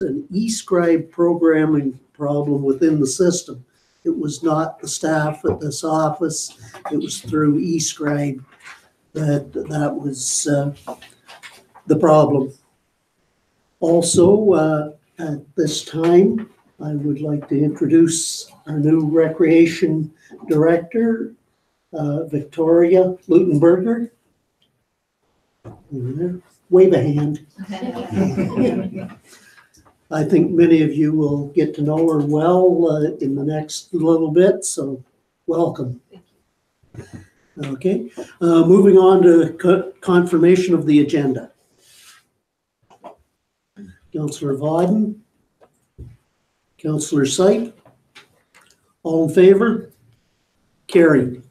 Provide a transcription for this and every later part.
an eScribe programming problem within the system. It was not the staff at this office. It was through eScribe that was the problem. Also, at this time, I would like to introduce our new Recreation Director, Victoria Lutenberger. Wave a hand. I think many of you will get to know her well in the next little bit, so welcome. Okay, moving on to confirmation of the agenda. Councillor Vodden, Councillor Sype, all in favor? Carried.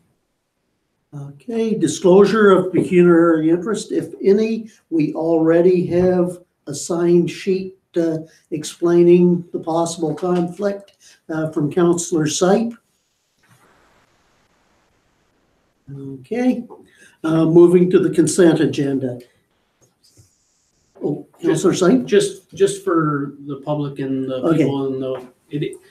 Okay, disclosure of pecuniary interest, if any. We already have a signed sheet explaining the possible conflict from Councillor Sype. Okay, moving to the consent agenda. Oh, Councillor Sype? Just for the public and the people in the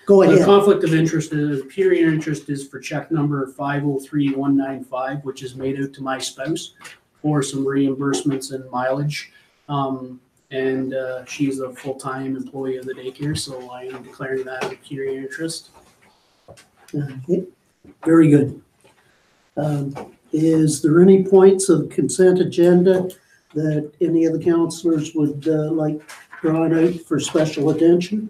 go ahead. The conflict of interest is pecuniary interest is for check number 503195, which is made out to my spouse for some reimbursements and mileage. And she's a full-time employee of the daycare, so I am declaring that a pecuniary interest. Okay, very good. Is there any points of consent agenda that any of the councillors would like drawn out for special attention?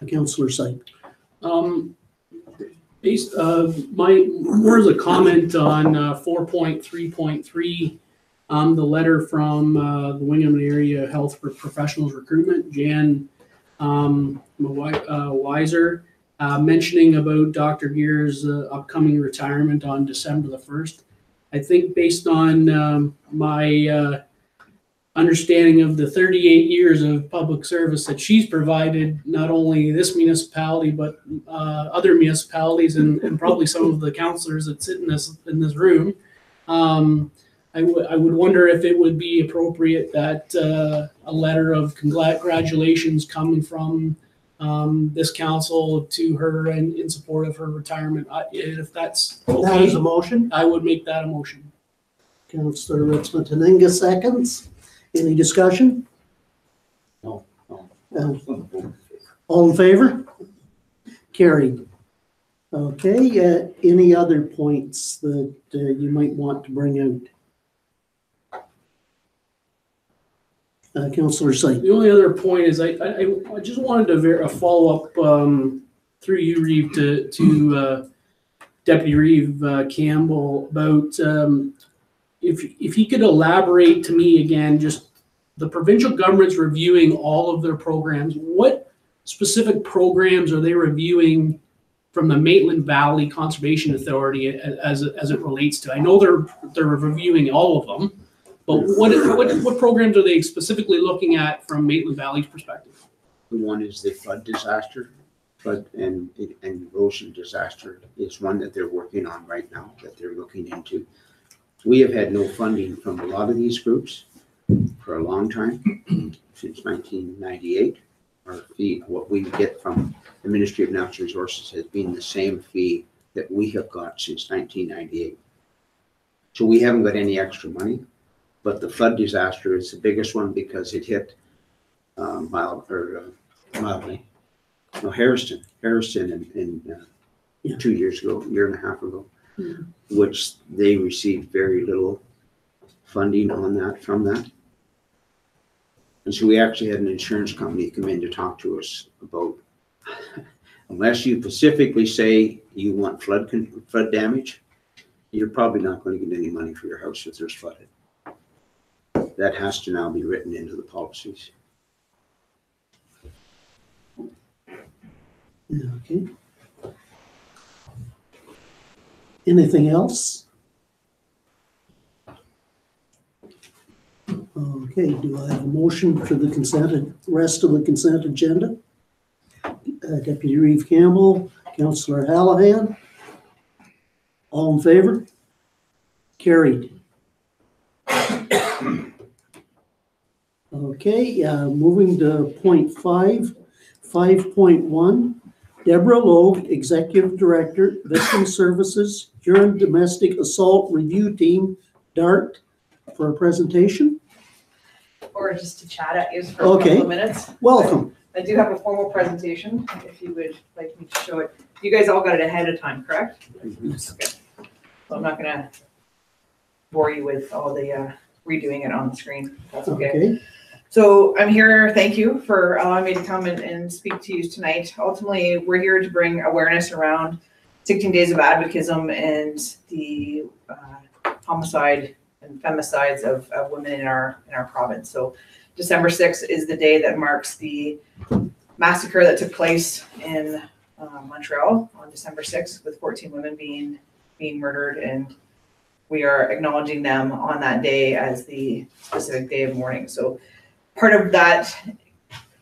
Councillor Sype. There's a comment on 4.3.3, the letter from the Wingham Area Health Professionals Recruitment, Jan Weiser, mentioning about Dr. Gear's upcoming retirement on December the 1st. I think based on my understanding of the 38 years of public service that she's provided, not only this municipality, but other municipalities and probably some of the councillors that sit in this room, I would wonder if it would be appropriate that a letter of congratulations coming from this council to her and in support of her retirement. If that's okay, that is a motion. I would make that a motion. Councillor Ritzman-Taninga seconds. Any discussion? No. All in favor? Carried. Okay, any other points that you might want to bring out? Councillor Sype. The only other point is I just wanted to follow up through you, Reeve, to Deputy Reeve Campbell about if he could elaborate to me again, just the provincial government's reviewing all of their programs. What specific programs are they reviewing from the Maitland Valley Conservation Authority as it relates to? I know they're reviewing all of them, but what programs are they specifically looking at from Maitland Valley's perspective? The one is the flood disaster, flood and erosion disaster is one that they're working on right now, that they're looking into. We have had no funding from a lot of these groups for a long time, since 1998. Our fee, what we get from the Ministry of Natural Resources, has been the same fee that we have got since 1998. So we haven't got any extra money, but the flood disaster is the biggest one because it hit Harrison in 2 years ago, a year and a half ago. Which they received very little funding on that from that. And so we actually had an insurance company come in to talk to us about, unless you specifically say you want flood damage, you're probably not going to get any money for your house if there's flooded. That has to now be written into the policies. Okay. Anything else? Okay, do I have a motion for the rest of the consent agenda? Deputy Reeve Campbell, Councillor Hallahan. All in favor? Carried. Okay, moving to point 5, 5.1. Deborah Logue, Executive Director, Victim Services, Huron Domestic Assault Review Team, DART, for a presentation. Or just to chat at you for a Okay. couple of minutes. Welcome. I do have a formal presentation, if you would like me to show it. You guys all got it ahead of time, correct? Okay. So I'm not gonna bore you with all the redoing it on the screen, if that's okay. Okay. So I'm here, thank you for allowing me to come and speak to you tonight. Ultimately, we're here to bring awareness around 16 days of advocacy and the homicide and femicides of women in our province. So December 6th is the day that marks the massacre that took place in Montreal on December 6th with 14 women being murdered, and we are acknowledging them on that day as the specific day of mourning. So part of that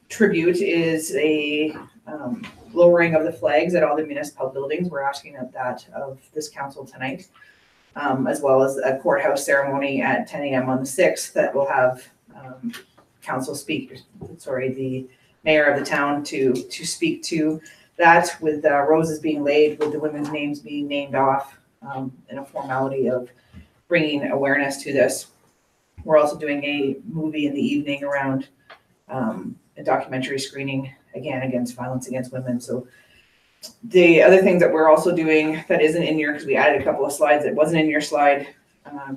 tribute is a lowering of the flags at all the municipal buildings. We're asking that of this council tonight, as well as a courthouse ceremony at 10 a.m. on the 6th that will have the mayor of the town to speak to that, with roses being laid, with the women's names being named off in a formality of bringing awareness to this. We're also doing a movie in the evening around a documentary screening, again, against violence against women. So the other things that we're also doing that isn't in here, because we added a couple of slides that wasn't in your slide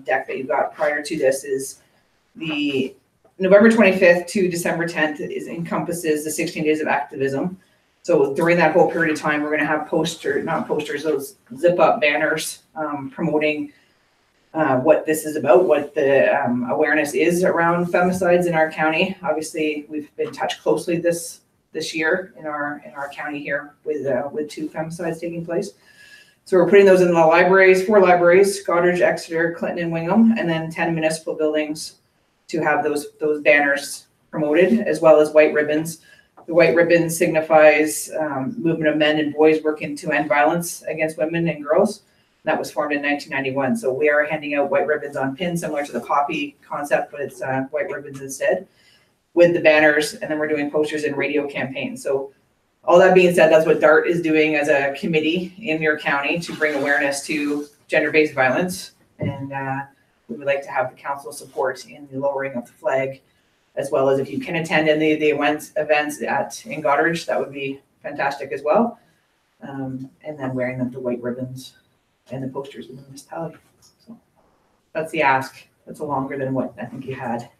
deck that you got prior to this, is the November 25th to December 10th encompasses the 16 days of activism. So during that whole period of time, we're going to have those zip up banners promoting what this is about, what the awareness is around femicides in our county. Obviously, we've been touched closely this year in our county here with 2 femicides taking place. So we're putting those in the libraries, 4 libraries: Goderich, Exeter, Clinton, and Wingham, and then 10 municipal buildings to have those banners promoted, as well as white ribbons. The white ribbon signifies movement of men and boys working to end violence against women and girls. That was formed in 1991. So we are handing out white ribbons on pins, similar to the poppy concept, but it's white ribbons instead, with the banners, and then we're doing posters and radio campaigns. So all that being said, that's what DART is doing as a committee in your county to bring awareness to gender-based violence. And we would like to have the council support in the lowering of the flag, as well as if you can attend any of the events in Goderich, that would be fantastic as well. And then wearing the white ribbons and the posters in the municipality. So that's the ask. That's longer than what I think you had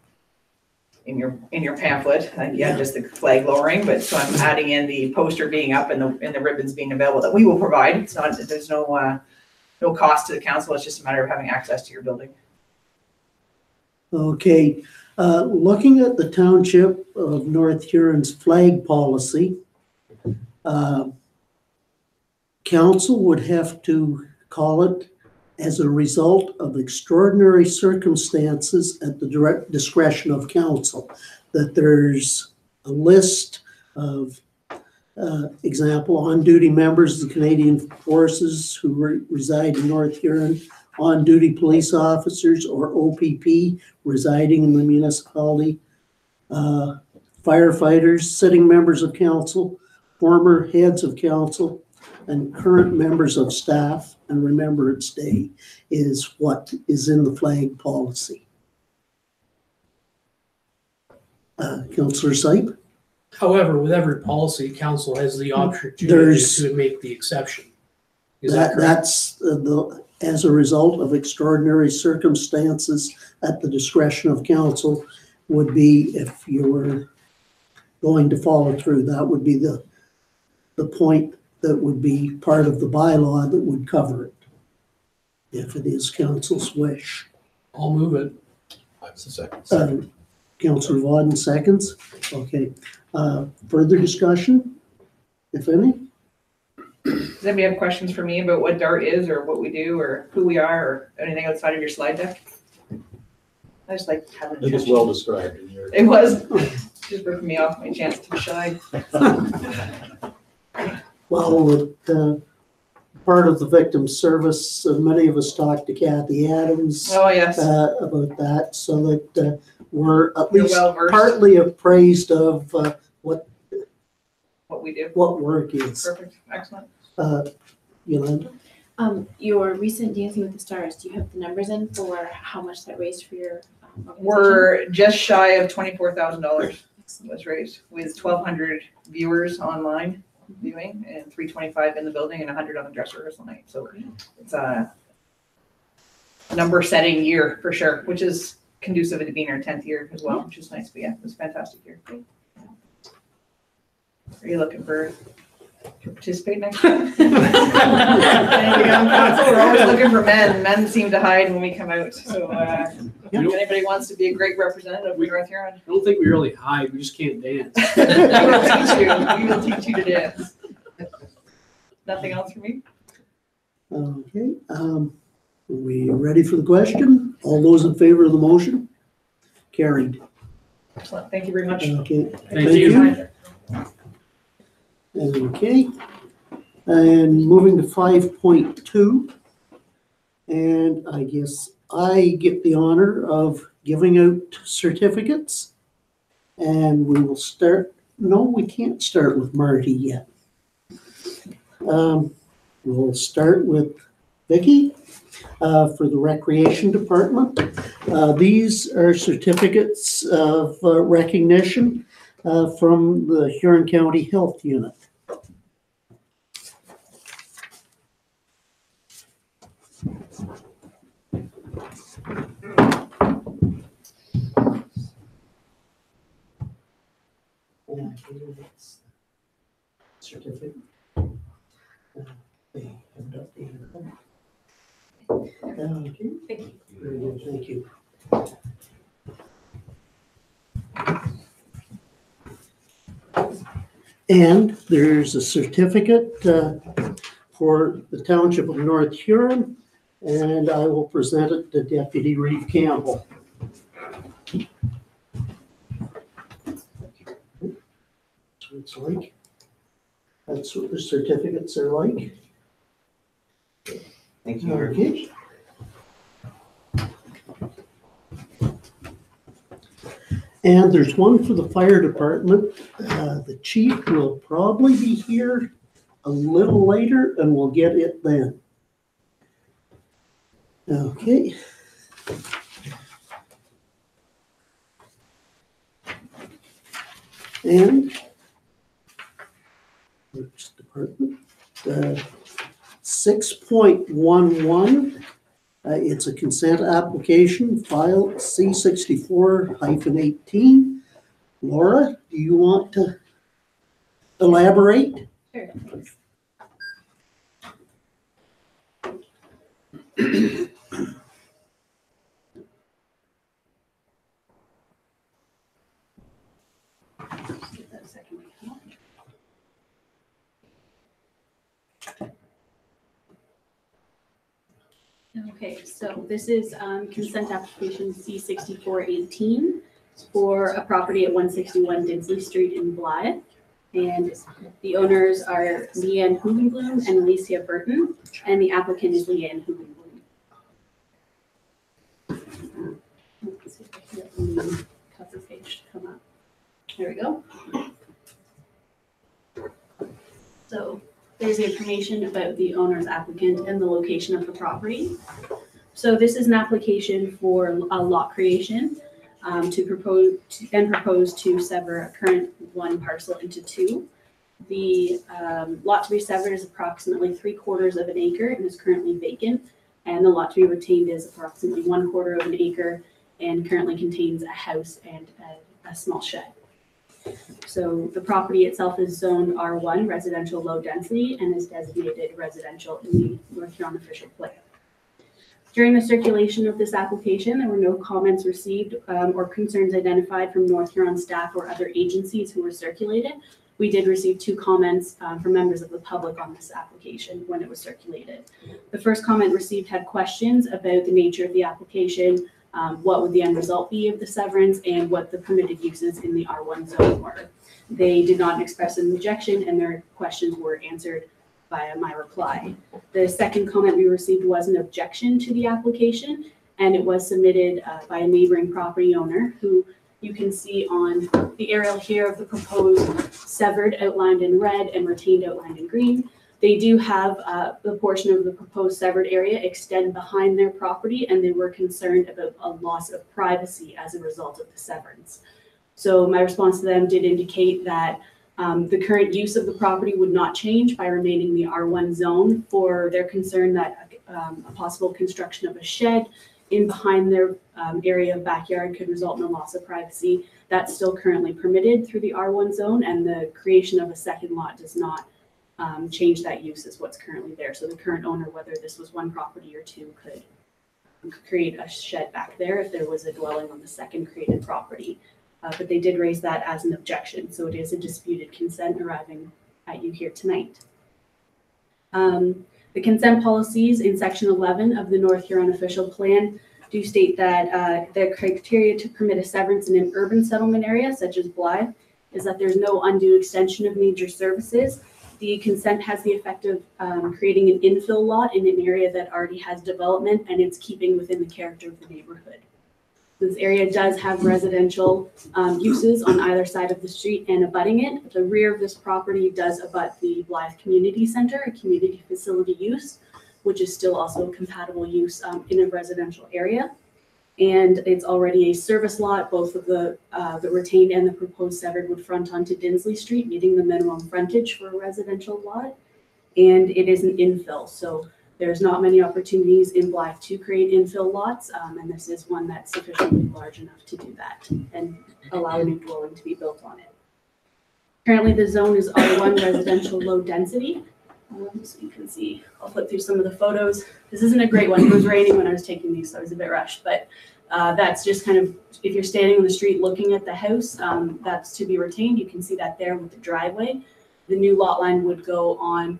in your pamphlet. I think you had just the flag lowering, but so I'm adding in the poster being up and the ribbons being available that we will provide. It's not, there's no cost to the council. It's just a matter of having access to your building. Okay, looking at the Township of North Huron's flag policy, council would have to call it as a result of extraordinary circumstances at the direct discretion of council. That there's a list of, example, on-duty members of the Canadian Forces who reside in North Huron, on-duty police officers or OPP residing in the municipality, firefighters, sitting members of council, former heads of council, and current members of staff, and Remembrance Day is what is in the flag policy. Councillor Sype? However, with every policy, council has the opportunity to make the exception. Is that correct? That's as a result of extraordinary circumstances at the discretion of council would be, if you were going to follow through, that would be the point that would be part of the bylaw that would cover it, if it is council's wish. I'll move it. That's a second. Councillor Wadden seconds. Okay. Further discussion, if any? Does anybody have questions for me about what DART is, or what we do, or who we are, or anything outside of your slide deck? I just like having. It was well described in your. It was just ripping me off my chance to shine. Well, part of the victim service, many of us talked to Kathy Adams Oh yes. about that, so that we're at You're least well-versed. partly appraised of what What we do. work is. Perfect, excellent. Yolanda? Your recent Dancing with the Stars, do you have the numbers in for how much that raised for your organization? We're just shy of $24,000 was raised with 1,200 viewers online viewing and 325 in the building and 100 on the dress rehearsal night. So it's a number-setting year for sure, which is conducive to being our 10th year as well, which is nice. But yeah, it was a fantastic year. Are you looking to participate next year? We're always looking for men. Men seem to hide when we come out. So if anybody wants to be a great representative of North Huron, I don't think we really hide, we just can't dance. we will teach you. We will teach you to dance. Nothing else for me? Okay, are we ready for the question? All those in favor of the motion? Carried. Excellent. Thank you very much. Okay, Thank you. okay. And moving to 5.2. And I guess I get the honor of giving out certificates. And we will start, no, we can't start with Marty yet. We'll start with Vicki for the Recreation Department. These are certificates of recognition from the Huron County Health Unit. Certificate. They have updated them. Okay. Thank you. Very good, thank you. And there's a certificate for the Township of North Huron, and I will present it to Deputy Reeve Campbell. That's what it's like. That's what the certificates are like. Thank you. Okay. And there's one for the fire department. The chief will probably be here a little later and we'll get it then. Okay. And Works Department, 6.11. It's a consent application, file C64-18. Laura, do you want to elaborate? Sure. Okay, so this is consent application C64-18 for a property at 161 Dinsley Street in Blythe. And the owners are Leanne Hugenblum and Alicia Burton, and the applicant is Leanne Hugenblum. Let's see if I can get the cover page to come up. There we go. So there's the information about the owner's applicant and the location of the property. So this is an application for a lot creation to propose to sever a current one parcel into two. The lot to be severed is approximately 3/4 of an acre and is currently vacant. And the lot to be retained is approximately 1/4 of an acre and currently contains a house and a small shed. So the property itself is zoned R1, residential low density, and is designated residential in the North Huron official plan. During the circulation of this application, there were no comments received or concerns identified from North Huron staff or other agencies who were circulated. We did receive 2 comments from members of the public on this application when it was circulated. The first comment received had questions about the nature of the application, what would the end result be of the severance, and what the permitted uses in the R1 zone were. They did not express an objection, and their questions were answered via my reply. The second comment we received was an objection to the application, and it was submitted by a neighboring property owner who you can see on the aerial here of the proposed severed outlined in red and retained outlined in green. They do have the portion of the proposed severed area extend behind their property, and they were concerned about a loss of privacy as a result of the severance. So my response to them did indicate that the current use of the property would not change by remaining the R1 zone. For their concern that a possible construction of a shed in behind their area of backyard could result in a loss of privacy, that's still currently permitted through the R1 zone, and the creation of a second lot does not change that use as what's currently there. So the current owner, whether this was one property or two, could create a shed back there if there was a dwelling on the second created property. But they did raise that as an objection. So it is a disputed consent arriving at you here tonight. The consent policies in section 11 of the North Huron official plan do state that the criteria to permit a severance in an urban settlement area such as Blythe is that there's no undue extension of major services. The consent has the effect of creating an infill lot in an area that already has development, and it's keeping within the character of the neighborhood. This area does have residential uses on either side of the street and abutting it. The rear of this property does abut the Blythe Community Center, a community facility use, which is still also a compatible use in a residential area. And it's already a service lot. Both of the retained and the proposed severed would front onto Dinsley Street, meeting the minimum frontage for a residential lot. And it is an infill, so there's not many opportunities in Blythe to create infill lots, and this is one that's sufficiently large enough to do that and allow a new dwelling to be built on it. Currently, the zone is R1 residential low density. So you can see, I'll flip through some of the photos. This isn't a great one. It was raining when I was taking these, so I was a bit rushed, but that's just kind of, if you're standing on the street looking at the house, that's to be retained. You can see that there with the driveway. The new lot line would go on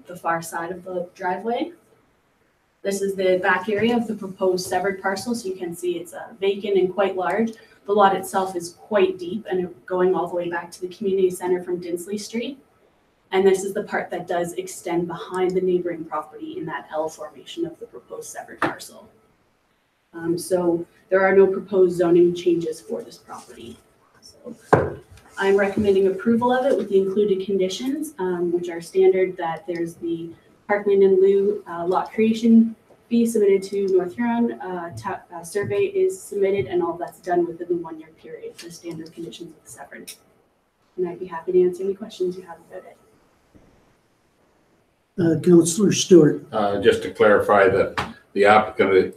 the far side of the driveway. This is the back area of the proposed severed parcel, so you can see it's vacant and quite large. The lot itself is quite deep and going all the way back to the community center from Dinsley Street. And this is the part that does extend behind the neighboring property in that L formation of the proposed severed parcel. So there are no proposed zoning changes for this property. So I'm recommending approval of it with the included conditions, which are standard, that there's the parkland in lieu lot creation fee submitted to North Huron, survey is submitted, and all that's done within the 1 year period, the standard conditions of the severance. And I'd be happy to answer any questions you have about it. Councillor Stewart. Just to clarify that the applicant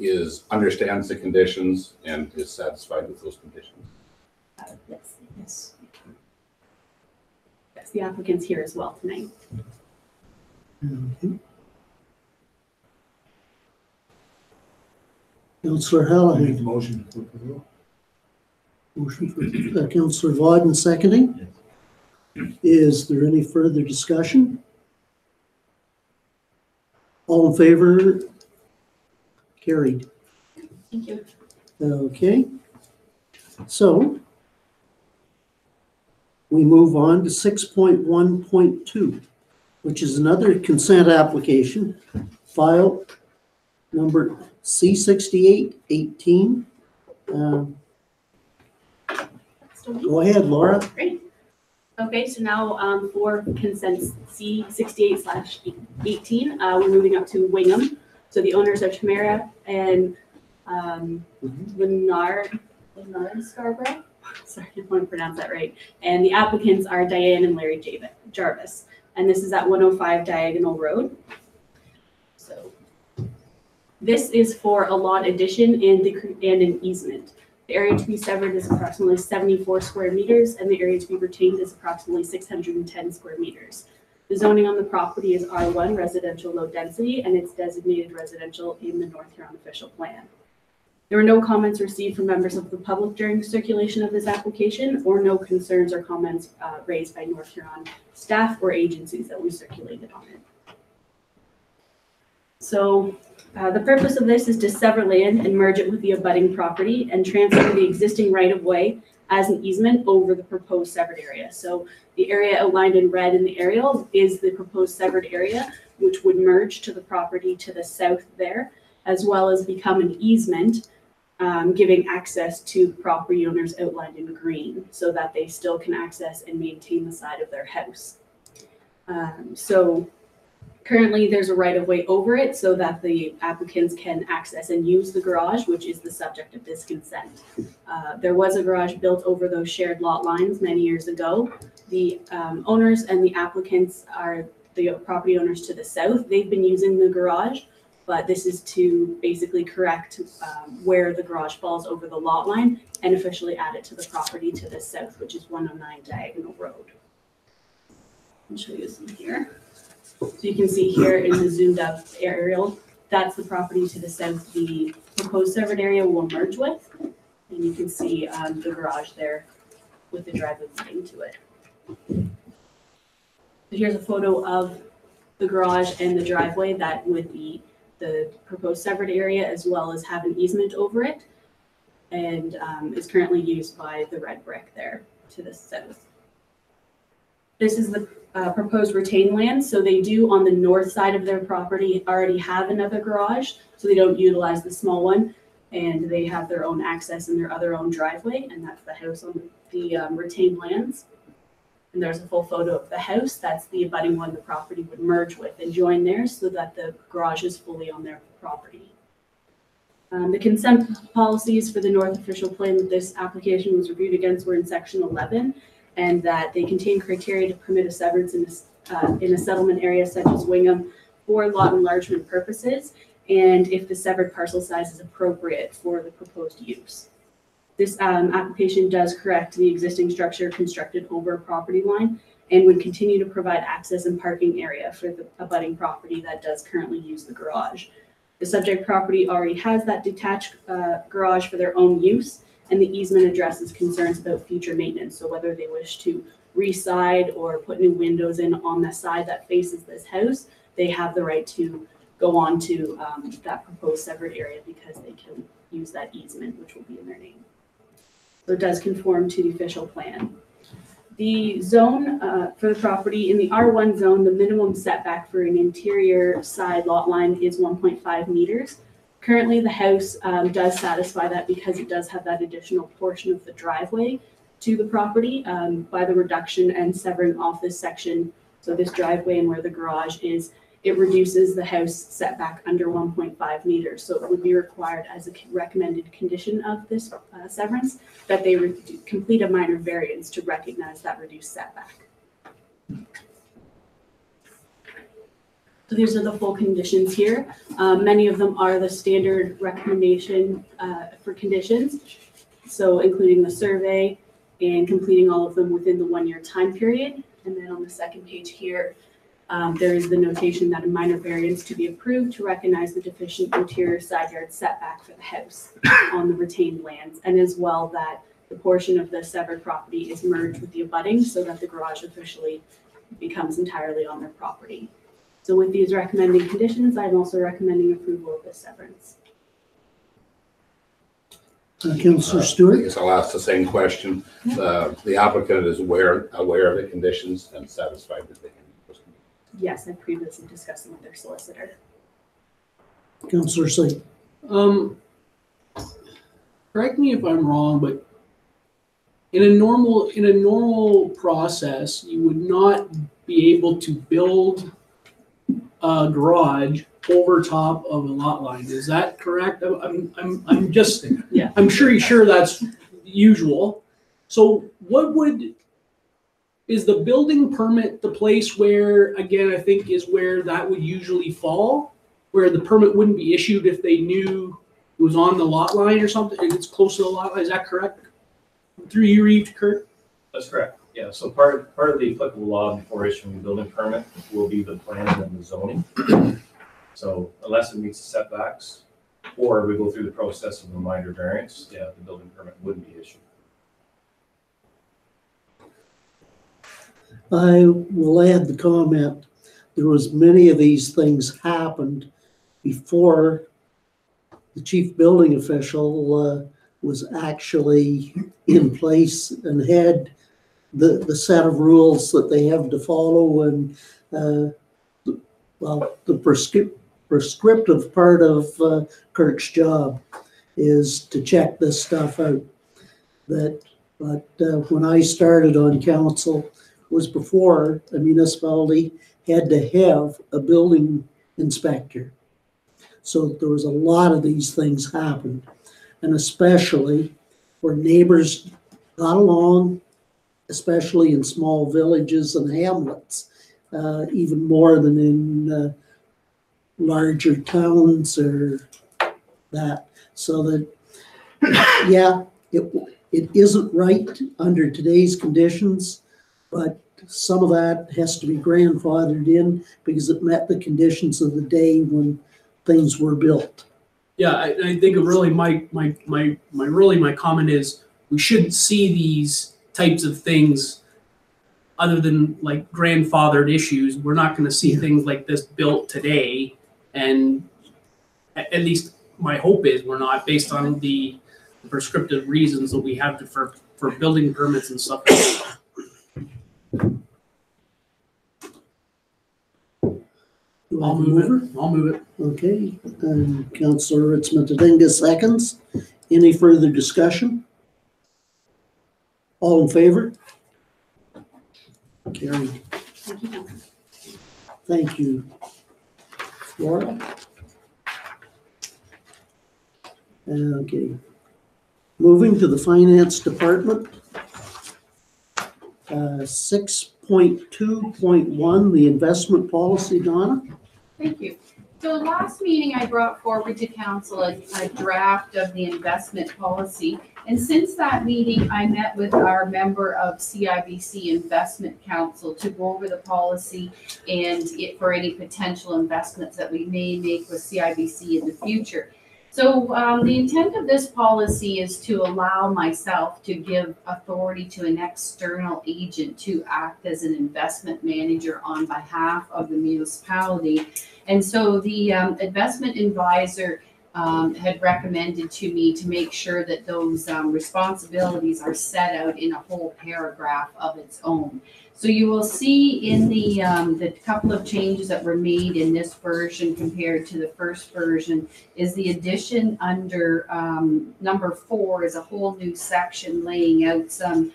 understands the conditions and is satisfied with those conditions. Yes. Yes, the applicant's here as well tonight. Okay. Councillor Hallahan. the motion for approval. Motion for Councillor Vaughan seconding. Is there any further discussion? All in favor? Carried. Thank you. Okay. So we move on to 6.1.2, which is another consent application, file number C6818. Go ahead, Laura. Great. Okay, so now for consent C68/18, we're moving up to Wingham. So the owners are Tamara and Leonard Scarborough. Sorry, I don't want to pronounce that right. And the applicants are Diane and Larry Jarvis. And this is at 105 Diagonal Road. So this is for a lot addition and an easement. The area to be severed is approximately 74 square meters, and the area to be retained is approximately 610 square meters. The zoning on the property is R1, residential low density, and it's designated residential in the North Huron official plan. There were no comments received from members of the public during the circulation of this application, or no concerns or comments raised by North Huron staff or agencies that we circulated on it. So the purpose of this is to sever land and merge it with the abutting property and transfer the existing right-of-way as an easement over the proposed severed area. So the area outlined in red in the aerial is the proposed severed area, which would merge to the property to the south there. as well as become an easement, giving access to property owners outlined in green so that they still can access and maintain the side of their house. So currently there's a right of way over it so that the applicants can access and use the garage, which is the subject of this consent. There was a garage built over those shared lot lines many years ago. The owners and the applicants are the property owners to the south. They've been using the garage, but this is to basically correct where the garage falls over the lot line and officially add it to the property to the south, which is 109 Diagonal Road. I'll show you some here. So you can see here in the zoomed up aerial, that's the property to the south the proposed severed area will merge with. And you can see the garage there with the driveway leading to it. So here's a photo of the garage and the driveway that would be the proposed severed area, as well as have an easement over it, and is currently used by the red brick there to the south. This is the proposed retained land. So they do on the north side of their property already have another garage, so they don't utilize the small one, and they have their own access and their other own driveway, and that's the house on the retained lands. And there's a full photo of the house. That's the abutting one the property would merge with and join there so that the garage is fully on their property. The consent policies for the North Official Plan that this application was reviewed against were in section 11, and that they contain criteria to permit a severance in a settlement area such as Wingham for lot enlargement purposes, and if the severed parcel size is appropriate for the proposed use. This application does correct the existing structure constructed over a property line and would continue to provide access and parking area for the abutting property that does currently use the garage. The subject property already has that detached garage for their own use, and the easement addresses concerns about future maintenance. So whether they wish to re-side or put new windows in on the side that faces this house, they have the right to go on to that proposed severed area because they can use that easement, which will be in their name. So it does conform to the official plan. The zone for the property in the R1 zone, the minimum setback for an interior side lot line is 1.5 meters. Currently, the house does satisfy that because it does have that additional portion of the driveway to the property by the reduction and severing off this section. So this driveway and where the garage is, it reduces the house setback under 1.5 meters. So it would be required as a recommended condition of this severance that they complete a minor variance to recognize that reduced setback. So these are the full conditions here. Many of them are the standard recommendation for conditions. So including the survey and completing all of them within the 1-year time period. And then on the second page here, there is the notation that a minor variance to be approved to recognize the deficient interior side yard setback for the house on the retained lands, and as well that the portion of the severed property is merged with the abutting so that the garage officially becomes entirely on their property. So with these recommending conditions, I'm also recommending approval of this severance. Councillor I Stewart? guess I'll ask the same question. The applicant is aware of the conditions and satisfied with the conditions. Yes, I previously discussed them with their solicitor. Councillor Slate? Correct me if I'm wrong, but in a normal process, you would not be able to build a garage over top of a lot line. Is that correct? I'm just, Yeah. I'm sure that's usual. So is the building permit the place where, again, I think is where that would usually fall, where the permit wouldn't be issued if they knew it was on the lot line or something, if it's close to the lot line? Is that correct? Through you, Reeve, Kurt? That's correct. Yeah, so part of the applicable law before issuing a building permit will be the planning and the zoning. So unless it meets the setbacks, or we go through the process of a minor variance, yeah, the building permit wouldn't be issued. I will add the comment, there was many of these things happened before the chief building official was actually in place and had the set of rules that they have to follow and, well, the prescriptive part of Kirk's job is to check this stuff out. But when I started on council, was before a municipality had to have a building inspector. So there was a lot of these things happened, and especially where neighbors got along, especially in small villages and hamlets, even more than in larger towns or that. So that, yeah, it isn't right under today's conditions, but some of that has to be grandfathered in because it met the conditions of the day when things were built. Yeah, I think really my comment is we shouldn't see these types of things other than like grandfathered issues. We're not going to see things like this built today, and at least my hope is we're not, based on the prescriptive reasons that we have for building permits and stuff. I'll move it. Okay, Councillor Ritzman-Tadinga seconds. Any further discussion? All in favor? Carried. Thank you, Councillor. Thank you. Flora? Okay. Moving to the Finance Department. 6.2.1, the investment policy, Donna? Thank you. So last meeting, I brought forward to council a draft of the investment policy. And since that meeting, I met with our member of CIBC Investment Council to go over the policy and for any potential investments that we may make with CIBC in the future. So the intent of this policy is to allow myself to give authority to an external agent to act as an investment manager on behalf of the municipality. And so the investment advisor had recommended to me to make sure that those responsibilities are set out in a whole paragraph of its own. So you will see in the couple of changes that were made in this version compared to the first version is the addition under number 4 is a whole new section laying out some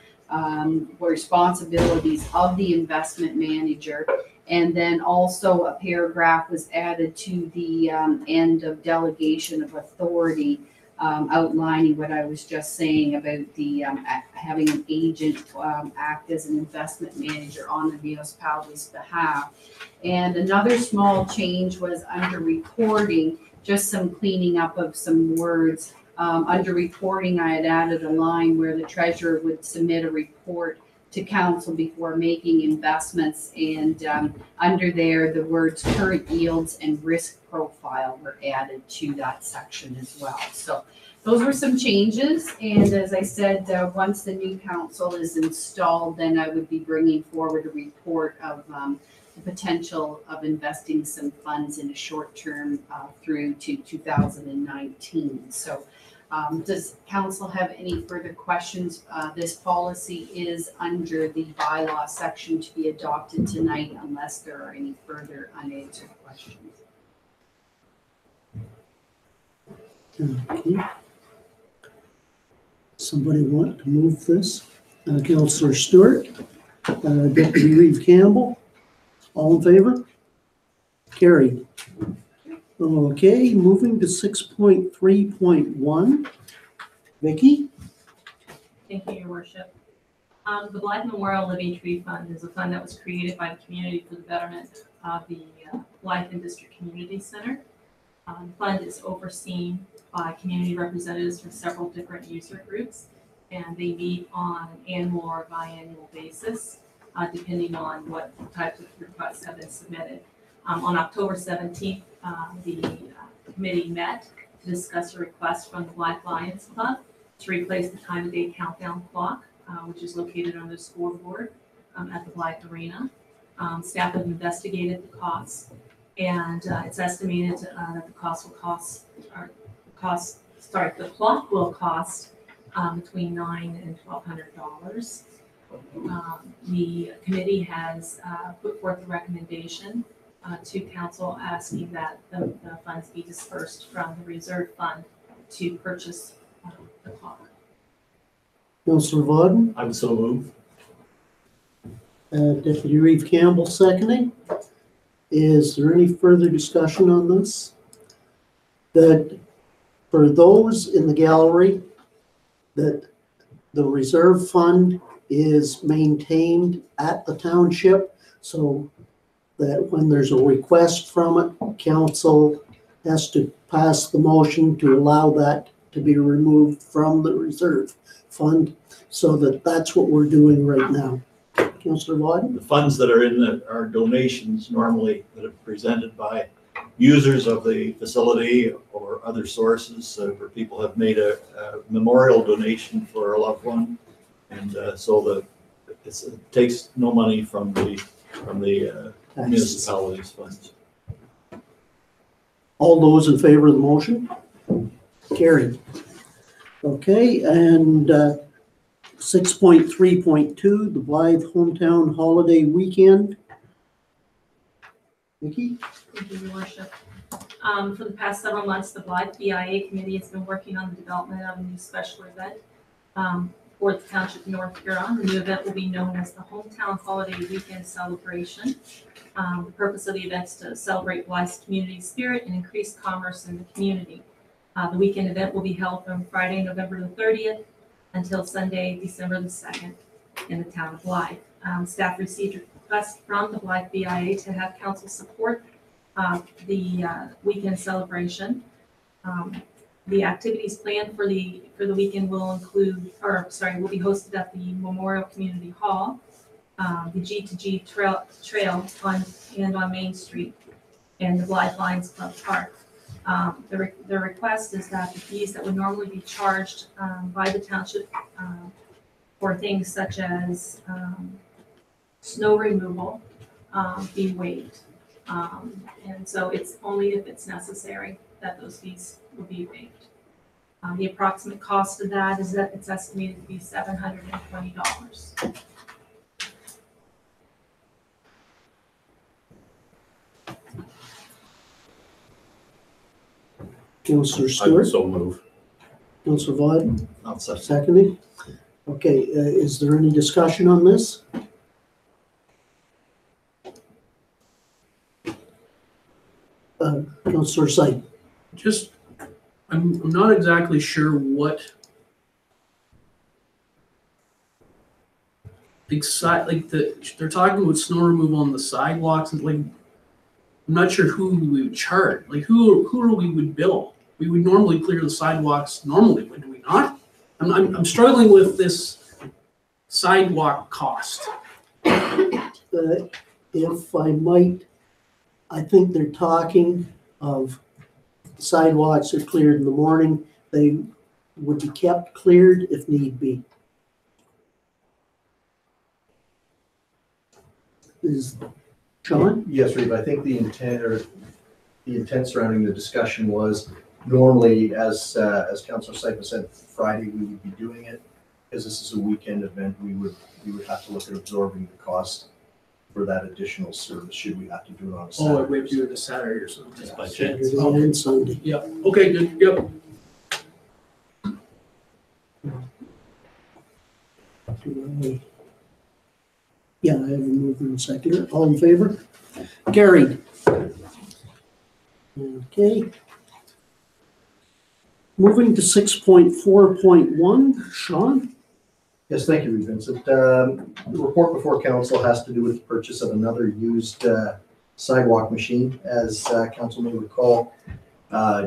responsibilities of the investment manager. And then also a paragraph was added to the end of delegation of authority, outlining what I was just saying about the having an agent act as an investment manager on the municipality's behalf. And another small change was under reporting, just some cleaning up of some words. Under reporting, I had added a line where the treasurer would submit a report to council before making investments, and under there, the words current yields and risk profile were added to that section as well. So those were some changes, and as I said, once the new council is installed, then I would be bringing forward a report of the potential of investing some funds in a short term through to 2019. So does council have any further questions? This policy is under the bylaw section to be adopted tonight unless there are any further unanswered questions. Okay. Somebody want to move this? Councillor Stewart, Deputy Reeve Campbell, all in favor? Carried. Okay, moving to 6.3.1. Vicky? Thank you, Your Worship. The Blythe Memorial Living Tree Fund is a fund that was created by the community for the betterment of the Blythe and District Community Center. The fund is overseen by community representatives from several different user groups, and they meet on an annual or biannual basis, depending on what types of requests have been submitted. On October 17th, the committee met to discuss a request from the Blythe Lions Club to replace the time of day countdown clock, which is located on the scoreboard at the Blythe Arena. Staff have investigated the costs, and it's estimated that the clock will cost between $900 and $1,200. The committee has put forth a recommendation to council asking that the funds be dispersed from the reserve fund to purchase the clock. Councillor Vauden, I would so move. Deputy Reeve Campbell seconding. Is there any further discussion on this? That for those in the gallery, that the reserve fund is maintained at the township, so that when there's a request from it, council has to pass the motion to allow that to be removed from the reserve fund, so that's what we're doing right now. Councillor Vauden? The funds that are in are donations normally that are presented by users of the facility or other sources, where people have made a memorial donation for a loved one. And so it takes no money from the municipalities' funds. All those in favor of the motion? Carried. Okay, and 6.3.2, the Blythe Hometown Holiday Weekend. Nikki? Thank you, Your Worship. For the past several months, the Blythe BIA Committee has been working on the development of a new special event for the Township of North Huron. The new event will be known as the Hometown Holiday Weekend Celebration. The purpose of the event is to celebrate Blythe's community spirit and increase commerce in the community. The weekend event will be held from Friday, November the 30th until Sunday, December the 2nd in the town of Blythe. Staff received a request from the Blythe BIA to have council support the weekend celebration. The activities planned for the weekend will include, will be hosted at the Memorial Community Hall, the G2G Trail on Main Street, and the Blythe Lions Club Park. The request is that the fees that would normally be charged by the township for things such as snow removal be waived. And so it's only if it's necessary that those fees will be waived. The approximate cost of that is that it's estimated to be $720. Councillor I would Stewart? so move. Councillor Vauden? I'll second. Seconding. Okay, is there any discussion on this? Councillor Syed? Just, I'm not exactly sure what they're talking about snow removal on the sidewalks, and I'm not sure who we would charge. Who we would bill? We would normally clear the sidewalks normally, would we not? I'm struggling with this sidewalk cost. If I might, I think they're talking of sidewalks are cleared in the morning. They would be kept cleared if need be. Is Sean? Yes, Reeve, I think the intent surrounding the discussion was normally, as Councillor Sypha said, Friday we would be doing it. Because this is a weekend event, we would have to look at absorbing the cost for that additional service, should we have to do it on a Saturday. Oh, we would do it a Saturday or something. Just by chance. Saturday and Sunday. Yep. Okay, good. Yep. Yeah, I have a mover and seconder. All in favor? Carried. Okay. Moving to 6.4.1, Sean? Yes, thank you, Reeve Vincent. The report before council has to do with the purchase of another used sidewalk machine. As council may recall,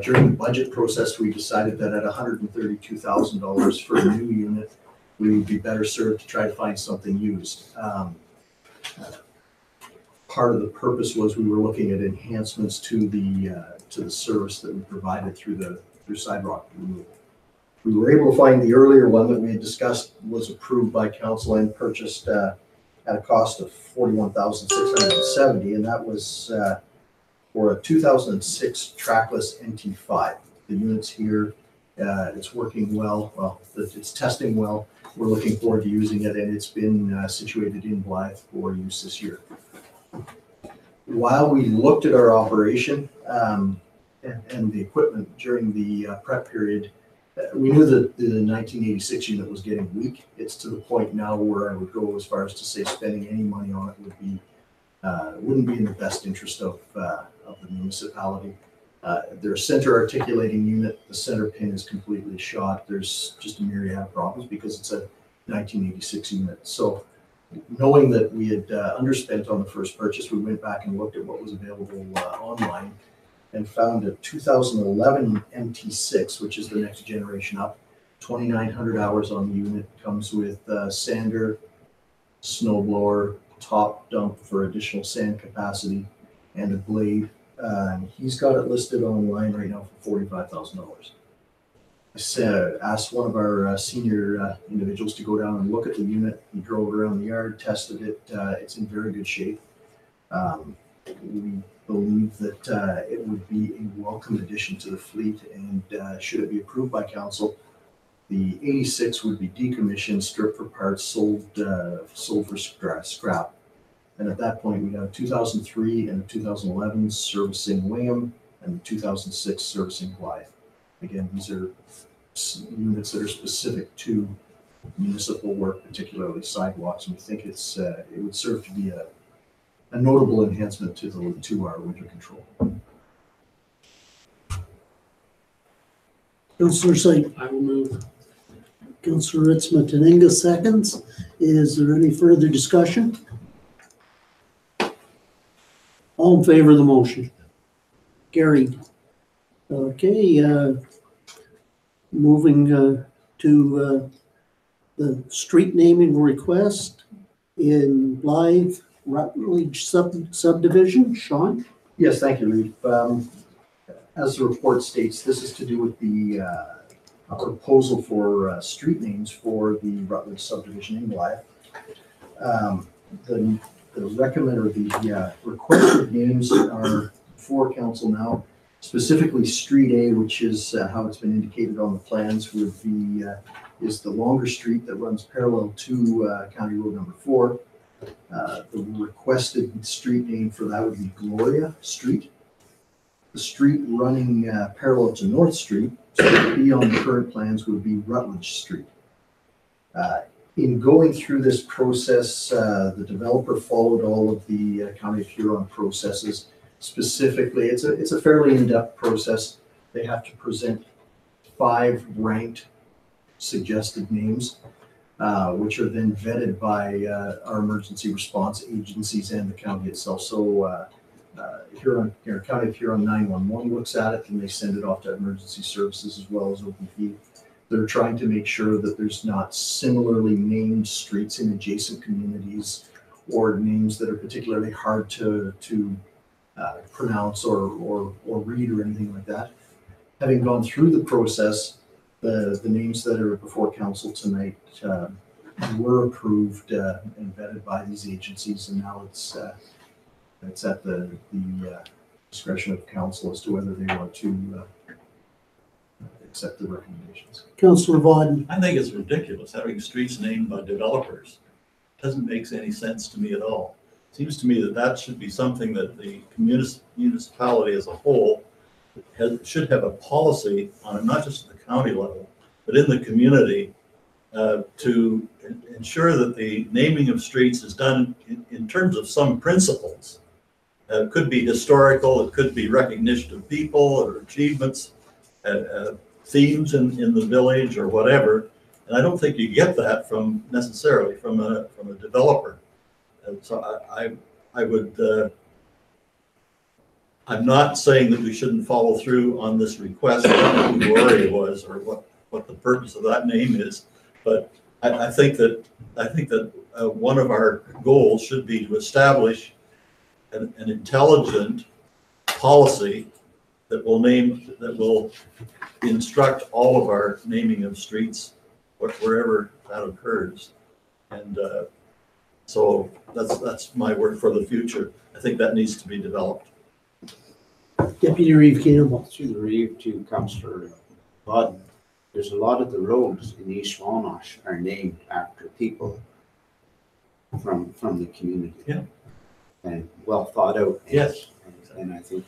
during the budget process, we decided that at $132,000 for a new unit, we would be better served to try to find something used. Part of the purpose was we were looking at enhancements to the service that we provided through sidewalk removal. We were able to find the earlier one that we had discussed was approved by council and purchased at a cost of $41,670, and that was for a 2006 trackless NT5. The unit's here, it's working well. Well, it's testing well. We're looking forward to using it, and it's been situated in Blythe for use this year. while we looked at our operation and the equipment during the prep period, we knew that the 1986 unit was getting weak. It's to the point now where I would go as far as to say spending any money on it wouldn't be in the best interest of the municipality. Their center articulating unit, the center pin is completely shot. There's just a myriad of problems because it's a 1986 unit. So knowing that we had underspent on the first purchase, we went back and looked at what was available online and found a 2011 MT6, which is the next generation up. 2,900 hours on the unit, comes with sander, snow blower, top dump for additional sand capacity, and a blade. He's got it listed online right now for $45,000. I asked one of our senior individuals to go down and look at the unit. He drove around the yard, tested it. It's in very good shape. We believe that it would be a welcome addition to the fleet, and should it be approved by council, the 86 would be decommissioned, stripped for parts, sold for scrap. And at that point, we have a 2003 and a 2011 servicing Wingham and the 2006 servicing Blythe. Again, these are units that are specific to municipal work, particularly sidewalks, and we think it would serve to be a notable enhancement to our winter control. Councillor Syed, I will move. Councillor Ritzma-Taninga seconds. Is there any further discussion? All in favor of the motion? Carried. Okay, moving to the street naming request in Blythe Rutledge subdivision. Sean? Yes, thank you, Reeve. As the report states, this is to do with the proposal for street names for the Rutledge subdivision in Blythe. The recommend or the requested names are for council now. Specifically, Street A, which is how it's been indicated on the plans, would be is the longer street that runs parallel to County Road number 4. The requested street name for that would be Gloria Street. The street running parallel to North Street, so it would be on the current plans, would be Rutledge Street. In going through this process, the developer followed all of the County of Huron processes. Specifically, it's a fairly in-depth process. They have to present 5 ranked suggested names, which are then vetted by our emergency response agencies and the county itself. So County of Huron 911 looks at it, and they send it off to emergency services as well as OPP. They're trying to make sure that there's not similarly named streets in adjacent communities or names that are particularly hard to pronounce or read or anything like that. Having gone through the process, the names that are before council tonight were approved and vetted by these agencies, and now it's at the discretion of council as to whether they want to accept the recommendations. Councillor Vauden? I think it's ridiculous having streets named by developers. Doesn't make any sense to me at all. Seems to me that that should be something that the municipality as a whole should have a policy on, not just at the county level, but in the community to ensure that the naming of streets is done in terms of some principles. It could be historical, it could be recognition of people or achievements, themes in the village or whatever. And I don't think you get that necessarily from a developer. And so I would, I'm not saying that we shouldn't follow through on this request, who Gloria was or what the purpose of that name is, but I think that one of our goals should be to establish an intelligent policy that will instruct all of our naming of streets wherever that occurs. And so that's my word for the future. I think that needs to be developed. Deputy Reeve Campbell? Through the Reeve to Councillor Vauden, there's a lot of the roads in East Wallnosh are named after people from the community. Yeah. and well thought out. Yes. And I think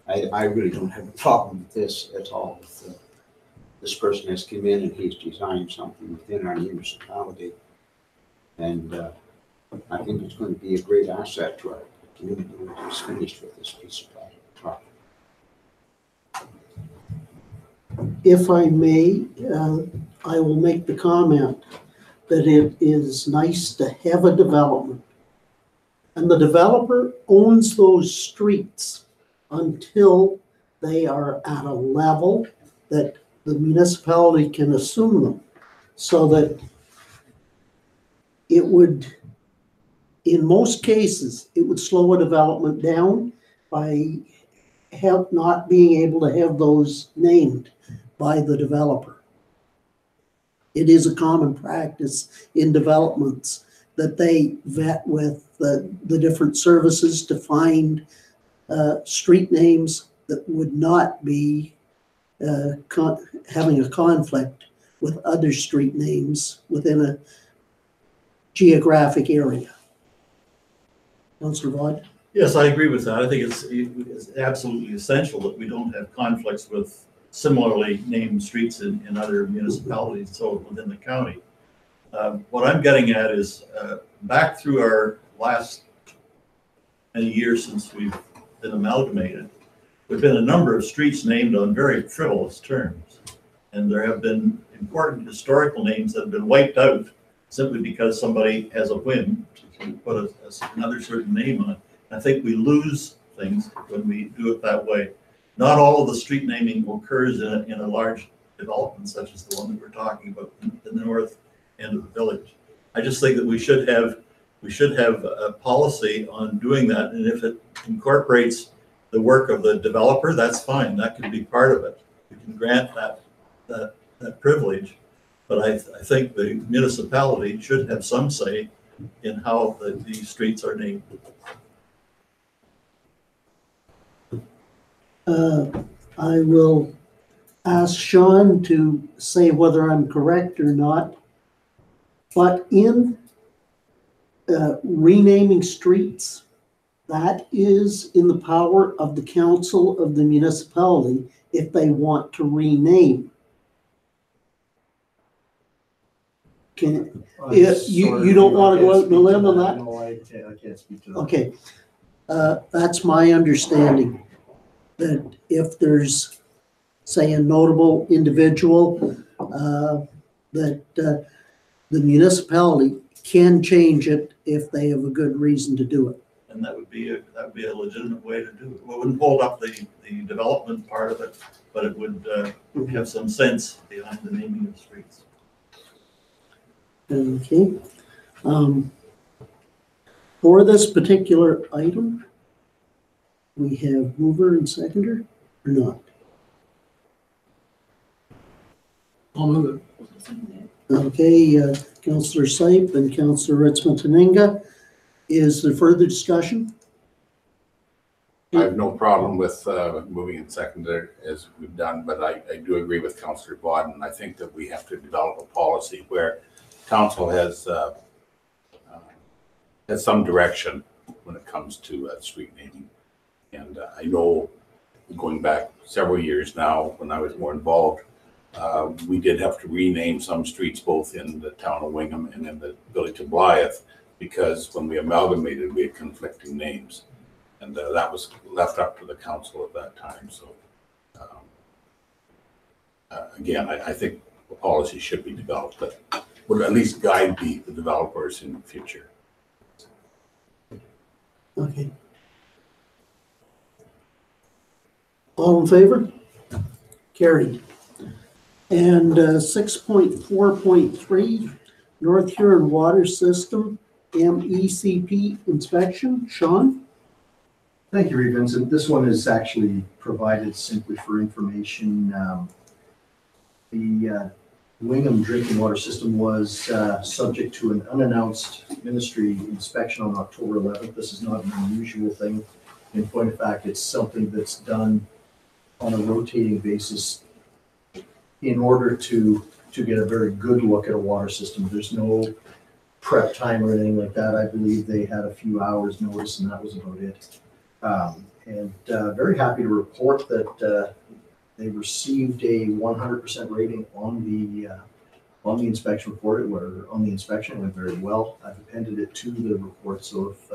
I really don't have a problem with this at all. This person has come in and he's designed something within our municipality. And I think it's going to be a great asset to our community when it's finished with this piece of property. If I may, I will make the comment that it is nice to have a development. And the developer owns those streets until they are at a level that the municipality can assume them. So that it would, in most cases, it would slow a development down by not being able to have those named by the developer. It is a common practice in developments that they vet with the different services to find street names that would not be having a conflict with other street names within a geographic area. Councillor Vaughn? Yes, I agree with that. I think it's absolutely essential that we don't have conflicts with similarly named streets in other municipalities, so within the county. What I'm getting at is back through our last many years since we've been amalgamated, there've been a number of streets named on very frivolous terms. And there have been important historical names that have been wiped out simply because somebody has a whim to put another certain name on it. I think we lose things when we do it that way. Not all of the street naming occurs in a large development such as the one that we're talking about in the north end of the village. I just think that we should have a policy on doing that, and if it incorporates the work of the developer, that's fine. That can be part of it. We can grant that privilege, but I think the municipality should have some say in how these streets are named. I will ask Sean to say whether I'm correct or not, but in renaming streets, that is in the power of the council of the municipality if they want to rename. You don't want to go out on a limb on that? No, I can't speak to that. Okay, that's my understanding, that if there's, say, a notable individual, that the municipality can change it if they have a good reason to do it. And that would be a legitimate way to do it. It wouldn't hold up the development part of it, but it would have some sense behind the naming of streets. Okay. For this particular item, we have mover and seconder or not? I'll move it. Okay, Councillor Sipe and Councillor Ritzman-Taninga. Is there further discussion? I have no problem with moving in secondary as we've done, but I do agree with Councillor Vaughn, and I think that we have to develop a policy where council has some direction when it comes to street naming. And I know going back several years now, when I was more involved, we did have to rename some streets both in the town of Wingham and in the village of Blythe, because when we amalgamated, we had conflicting names. And that was left up to the council at that time. So again, I think a policy should be developed that would at least guide the developers in the future. Okay. All in favor? Carried. And 6.4.3, North Huron Water System, MECP inspection. Sean? Thank you, Reed Vincent. This one is actually provided simply for information. The Wingham drinking water system was subject to an unannounced ministry inspection on October 11th. This is not an unusual thing. In point of fact, it's something that's done on a rotating basis in order to get a very good look at a water system. There's no prep time or anything like that. I believe they had a few hours notice and that was about it. And very happy to report that they received a 100% rating on the inspection report, where on the inspection it went very well. I've appended it to the report, so if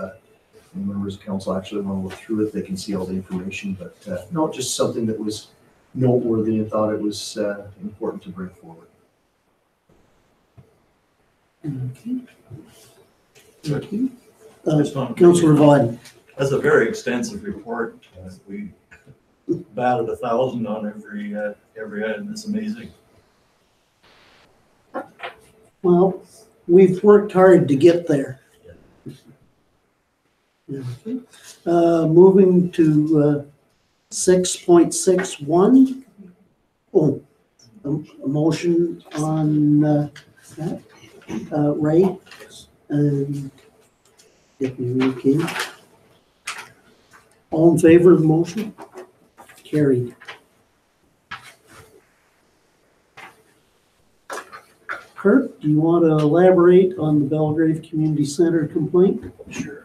any members of council actually want to look through it, they can see all the information. But no, just something that was noteworthy and thought it was important to bring forward. Okay. Thank you. Just want to- Councillor Vaughn. That's a very extensive report. We batted 1,000 on every item. It's amazing. Well, we've worked hard to get there. Okay. Moving to 6.61. Oh, a motion on that. Ray? Deputy Mayor King. All in favor of the motion? Carried. Kurt, do you want to elaborate on the Belgrave Community Center complaint? Sure.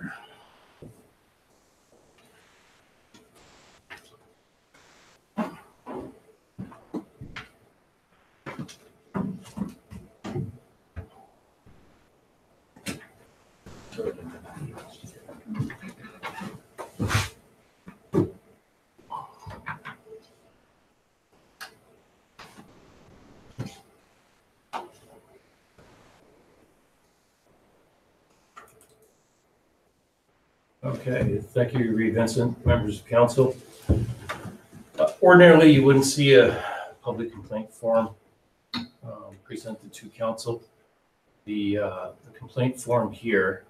Okay, thank you, Reed Vincent, members of council. Ordinarily, you wouldn't see a public complaint form presented to council. The complaint form here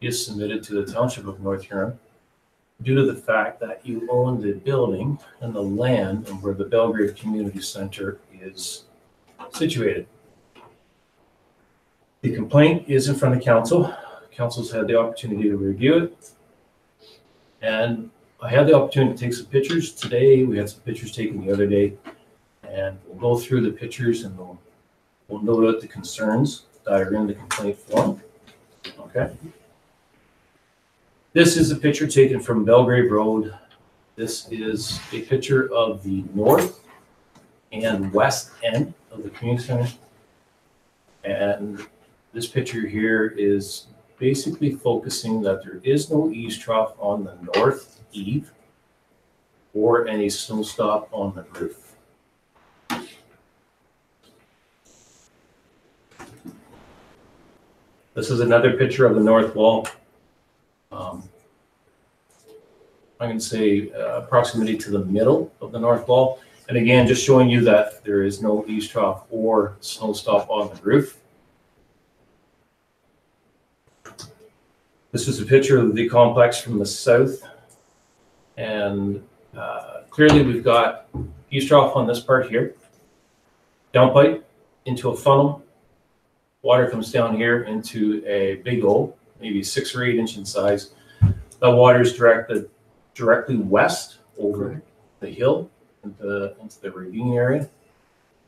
is submitted to the Township of North Huron due to the fact that you own the building and the land and where the Belgrave Community Center is situated. The complaint is in front of council. Council's had the opportunity to review it. And I had the opportunity to take some pictures today. We had some pictures taken the other day. And we'll go through the pictures and we'll note out the concerns that are in the complaint form. Okay. This is a picture taken from Belgrave Road. This is a picture of the north and west end of the community center. And this picture here is basically focusing that there is no eaves trough on the north eave or any snow stop on the roof. This is another picture of the north wall. I'm going to say proximity to the middle of the north wall. And again, just showing you that there is no eaves trough or snow stop on the roof. This is a picture of the complex from the south. And clearly we've got eaves trough on this part here. Downpipe into a funnel. Water comes down here into a big hole, maybe 6 or 8 inch in size. That water is directly west over the hill into the ravine area.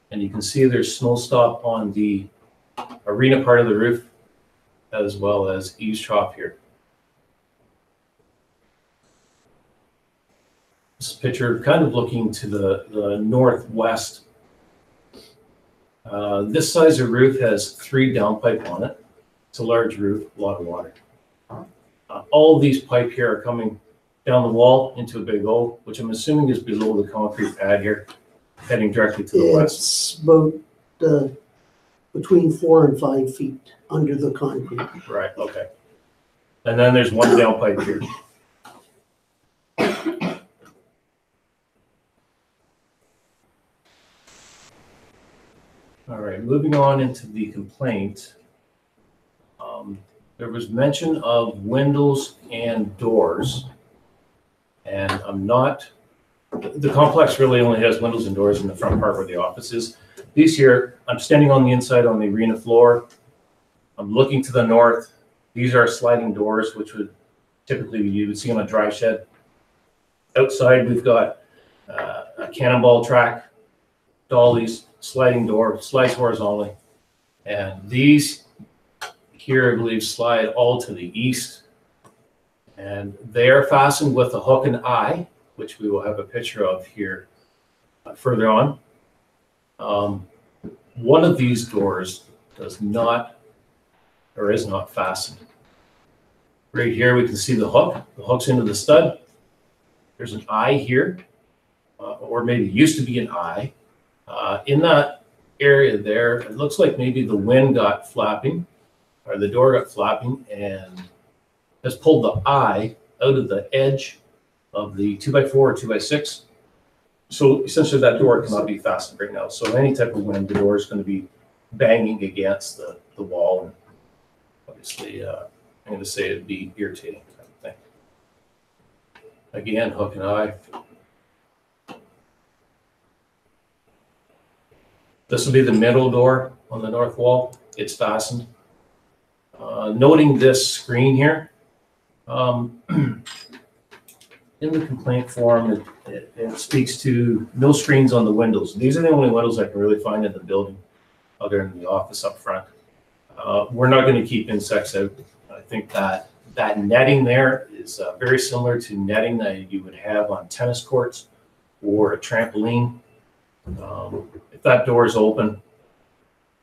And you can see there's snow stop on the arena part of the roof, as well as eaves trough here. This picture kind of looking to the northwest. This size of roof has 3 downpipe on it. It's a large roof, a lot of water. All of these pipe here are coming down the wall into a big hole, which I'm assuming is below the concrete pad here, heading directly to the west. It's about between 4 and 5 feet under the concrete. Right, okay. And then there's one downpipe here. All right, moving on into the complaint. There was mention of windows and doors. And the complex really only has windows and doors in the front part where the office is. These here, I'm standing on the inside on the arena floor. I'm looking to the north. These are sliding doors, which would typically you would see on a dry shed. Outside, we've got a cannonball track, dollies, sliding door, slides horizontally. And these here, I believe, slide all to the east. And they are fastened with a hook and eye, which we will have a picture of here further on. One of these doors does not, or is not fastened. Right here, we can see the hook. The hook's into the stud. There's an eye here, or maybe it used to be an eye. In that area there, it looks like maybe the wind got flapping, or the door got flapping, and has pulled the eye out of the edge of the 2x4 or 2x6. So essentially that door cannot be fastened right now. So any type of wind, the door is going to be banging against the wall. And obviously, I'm going to say it'd be irritating kind of thing. Again, hook and eye. This will be the middle door on the north wall. It's fastened. Noting this screen here, in the complaint form, it speaks to no screens on the windows. These are the only windows I can really find in the building, other than the office up front. We're not going to keep insects out. I think that netting there is very similar to netting that you would have on tennis courts or a trampoline. If that door is open,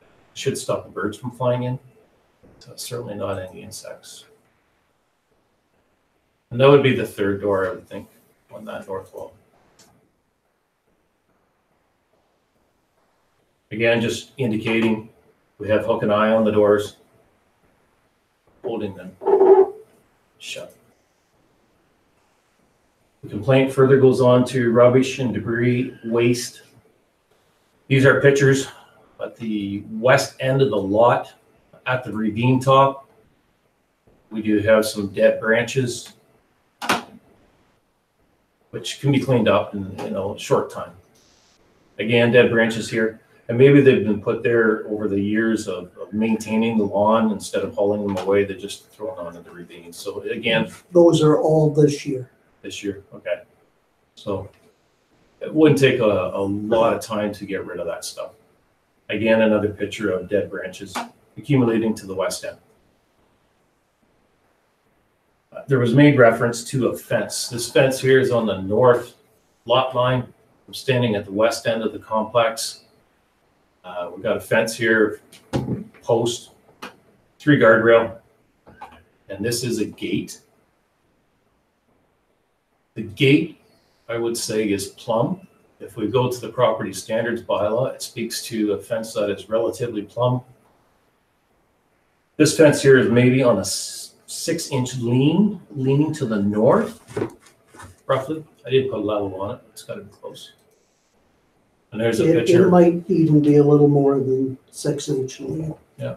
it should stop the birds from flying in. So certainly not any insects. And that would be the third door, I would think, on that north wall. Again, just indicating we have hook and eye on the doors, holding them shut. The complaint further goes on to rubbish and debris, waste. These are pictures at the west end of the lot at the ravine top. We do have some dead branches, which can be cleaned up in a short time. Again, dead branches here. And maybe they've been put there over the years of maintaining the lawn. Instead of hauling them away, they're just thrown onto the ravine. So again, Those are all this year. this year, okay. So it wouldn't take a lot of time to get rid of that stuff. Again, another picture of dead branches accumulating to the west end. There was made reference to a fence. This fence here is on the north lot line. I'm standing at the west end of the complex. We've got a fence here, post, 3 guardrail, and this is a gate. The gate, I would say, is plumb. If we go to the property standards bylaw, it speaks to a fence that is relatively plumb. This fence here is maybe on a 6-inch leaning to the north, roughly. I didn't put a level on it. It's got to be close. And there's a It picture. might even be a little more than 6-inch lean. Yeah.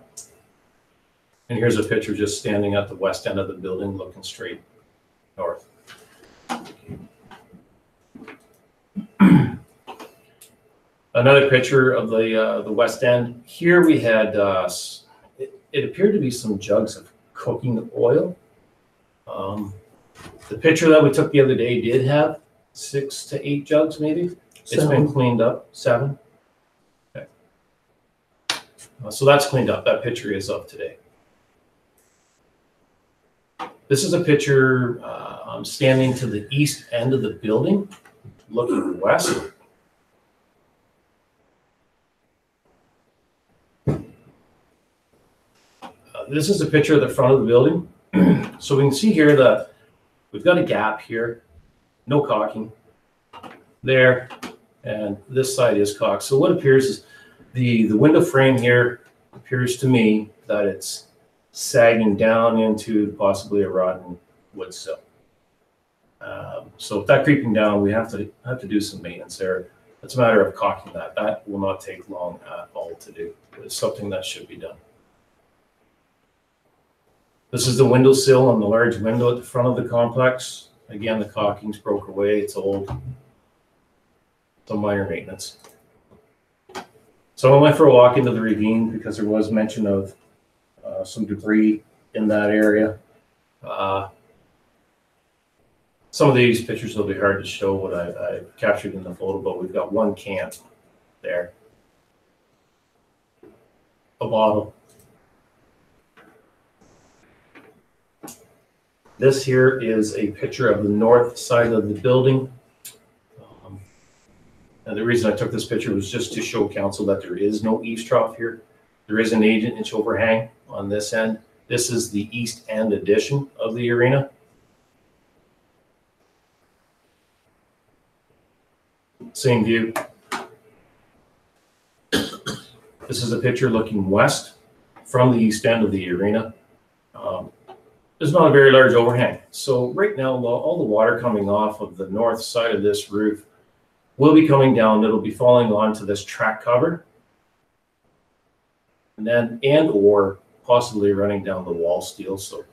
And here's a picture just standing at the west end of the building, looking straight north. Another picture of the west end. Here we had, it appeared to be some jugs of cooking oil. The picture that we took the other day did have 6 to 8 jugs, maybe. It's been cleaned up, 7. Okay. So that's cleaned up. That picture is up today. This is a picture. I'm standing to the east end of the building, looking west. This is a picture of the front of the building. So we can see here that we've got a gap here, no caulking there, and this side is caulked. So what appears is the window frame here appears to me that it's sagging down into possibly a rotten wood sill. So with that creeping down, we have to do some maintenance there. It's a matter of caulking that. That will not take long at all to do. It's something that should be done. This is the windowsill on the large window at the front of the complex. Again, the caulking's broke away. It's old. Some minor maintenance. So I went for a walk into the ravine because there was mention of some debris in that area. Some of these pictures will be hard to show what I captured in the photo, but we've got one can there. A bottle. This here is a picture of the north side of the building. And the reason I took this picture was just to show council that there is no eaves trough here. There is an 8-inch overhang on this end. This is the east end addition of the arena. Same view. This is a picture looking west from the east end of the arena. There's not a very large overhang. So right now, all the water coming off of the north side of this roof will be coming down. It'll be falling onto this track cover, and or possibly running down the wall steel. So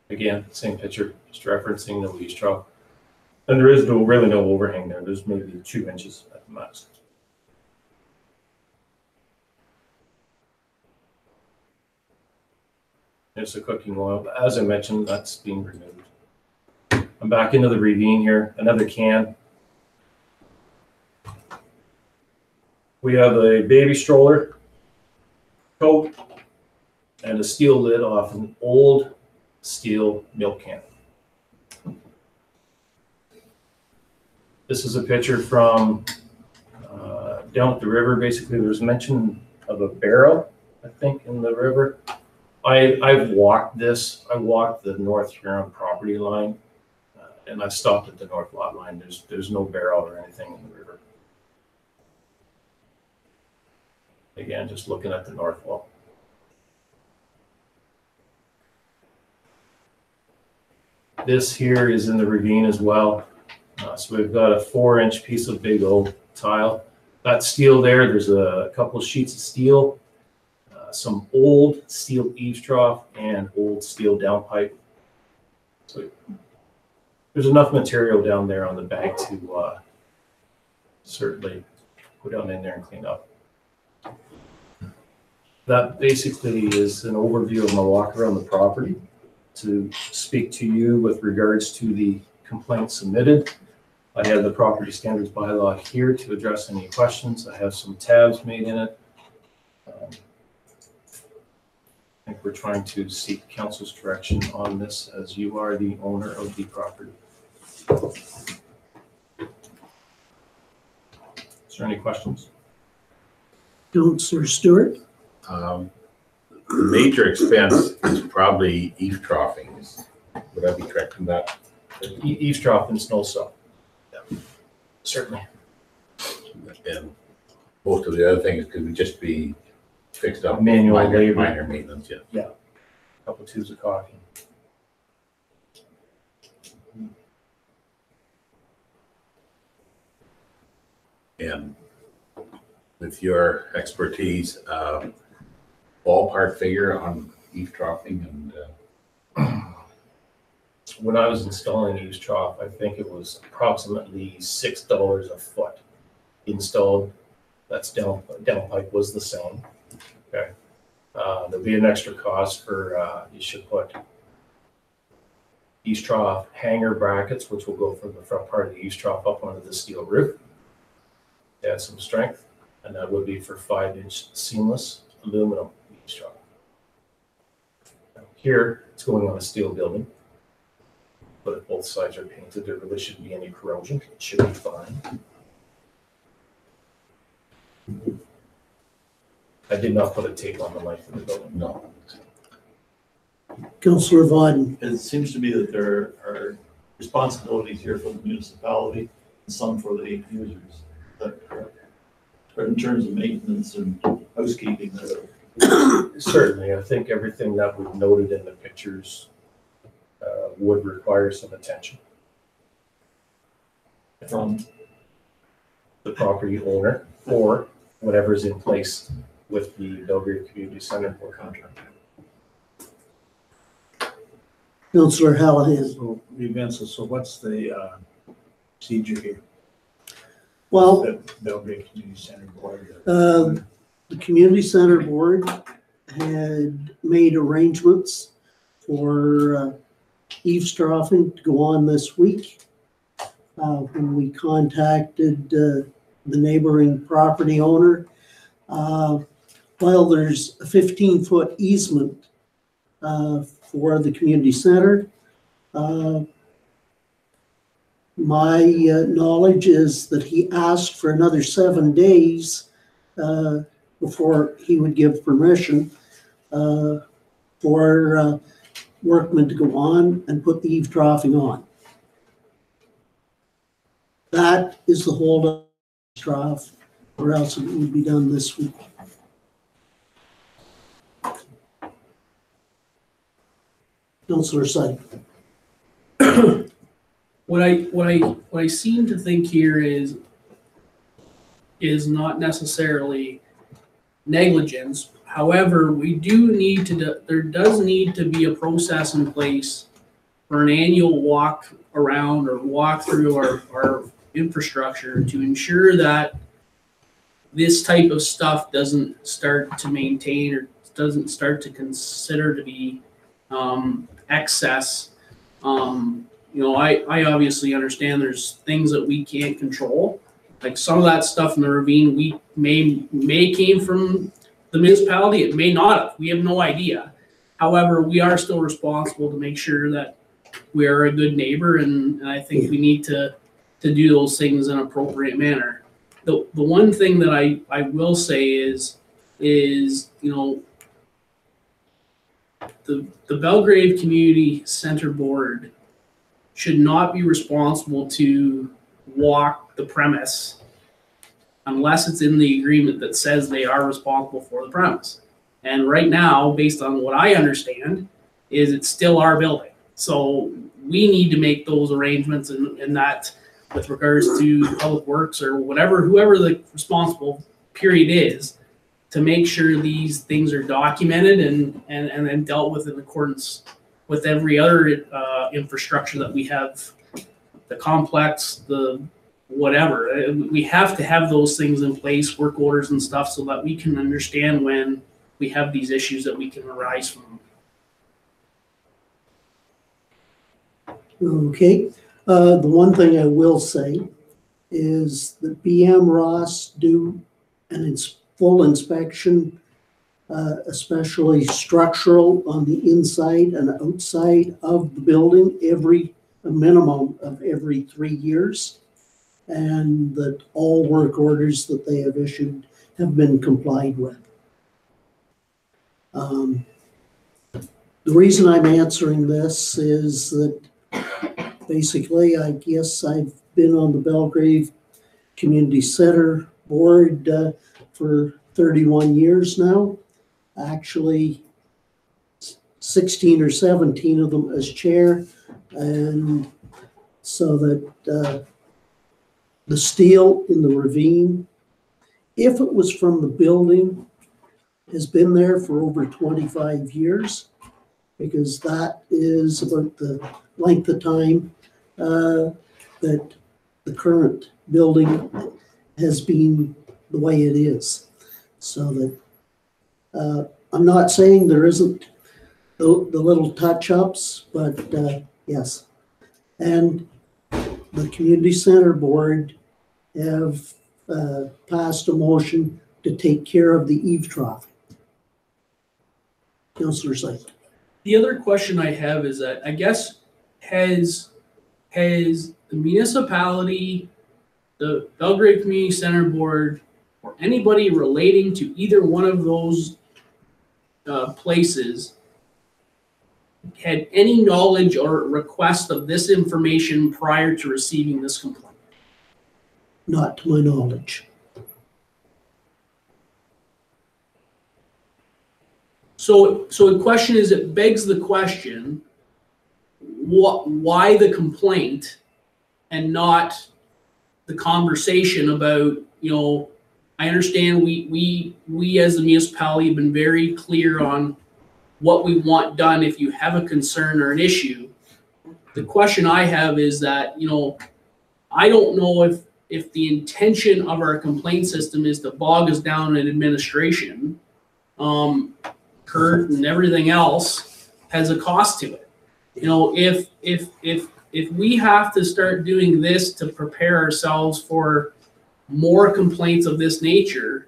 again, same picture, just referencing the eaves trough. And there is really no overhang there. There's maybe 2 inches at the max. There's the cooking oil. As I mentioned, that's being removed. I'm back into the ravine here, another can. We have a baby stroller coat and a steel lid off an old steel milk can. This is a picture from down at the river. Basically, there was mention of a barrel, I think, in the river. I've walked this. I walked the North Huron property line, and I stopped at the north lot line. There's no barrel or anything in the river. Again, just looking at the north wall. This here is in the ravine as well. So we've got a 4-inch piece of big old tile. That steel there, there's a couple of sheets of steel, some old steel eaves trough, and old steel downpipe. So there's enough material down there on the bank to certainly go down in there and clean up. That basically is an overview of my walk around the property to speak to you with regards to the complaint submitted. I have the property standards bylaw here to address any questions. I have some tabs made in it. I think we're trying to seek council's direction on this as you are the owner of the property. Is there any questions? Councillor Stewart? The major expense is probably eaves troughing. Would I be correct in that? Eaves trough and snow saw. Yeah, certainly. And most of the other things could just be fixed up. Manual labor. Minor maintenance, yeah. A couple tubes of coffee. And with your expertise, ballpark figure on eaves troughing and When I was installing eaves trough, I think it was approximately $6 a foot installed. That's downpipe was the same. Okay. There'll be an extra cost for you should put eaves trough hanger brackets, which will go from the front part of the eaves trough up onto the steel roof. Add some strength, and that would be for 5-inch seamless aluminum eaves trough. Here, it's going on a steel building, but if both sides are painted, there really shouldn't be any corrosion. It should be fine. I did not put a tape on the life of the building. no. Councillor Vauden? It seems to me that there are responsibilities here for the municipality and some for the users. But in terms of maintenance and housekeeping, Certainly, I think everything that we've noted in the pictures would require some attention from the property owner or whatever's in place with the Belgrade Community Center or contract. Councillor Hallahan? So the events, so what's the procedure here? Well, The Belgrade Community Center Board? the community center board had made arrangements for eavesdropping to go on this week. When we contacted the neighboring property owner, while there's a 15-foot easement for the community center, my knowledge is that he asked for another 7 days before he would give permission for workmen to go on and put the eave troughing on. That is the holdup trough, or else it would be done this week. Councillor Syed. What I seem to think here is not necessarily negligence. However, we do need to, there does need to be a process in place for an annual walk around or walk through our infrastructure to ensure that this type of stuff doesn't start to maintain or doesn't start to consider to be excess. You know, I obviously understand there's things that we can't control. Like some of that stuff in the ravine, we may came from the municipality, it may not have. We have no idea. However, we are still responsible to make sure that we are a good neighbor, and I think we need to do those things in an appropriate manner. The one thing that I will say is you know, the Belgrave Community Center Board should not be responsible to walk the premise unless it's in the agreement that says they are responsible for the premise. And right now, based on what I understand, is it's still our building. So we need to make those arrangements and that with regards to Public Works or whatever, whoever the responsible period is, to make sure these things are documented and then dealt with in accordance with every other infrastructure that we have, the complex, the whatever. We have to have those things in place, work orders and stuff, so that we can understand when we have these issues that we can arise from. Okay, the one thing I will say is that BM Ross do an full inspection, especially structural on the inside and outside of the building a minimum of every 3 years, and that all work orders that they have issued have been complied with. The reason I'm answering this is that basically, I guess I've been on the Belgrave Community Center Board for 31 years now. Actually, 16 or 17 of them as chair, and so that the steel in the ravine, if it was from the building, has been there for over 25 years, because that is about the length of time that the current building has been the way it is. So that I'm not saying there isn't the little touch-ups, but yes. And the Community Center Board have passed a motion to take care of the eave trough. Councillor Syed. The other question I have is that I guess has the municipality, the Belgrave Community Center Board, or anybody relating to either one of those places had any knowledge or request of this information prior to receiving this complaint? Not to my knowledge. So the question is, it begs the question, why the complaint and not the conversation about, you know, I understand we as the municipality have been very clear on what we want done if you have a concern or an issue. The question I have is that, you know, I don't know if the intention of our complaint system is to bog us down in administration. Kurt and everything else has a cost to it. You know, if we have to start doing this to prepare ourselves for more complaints of this nature,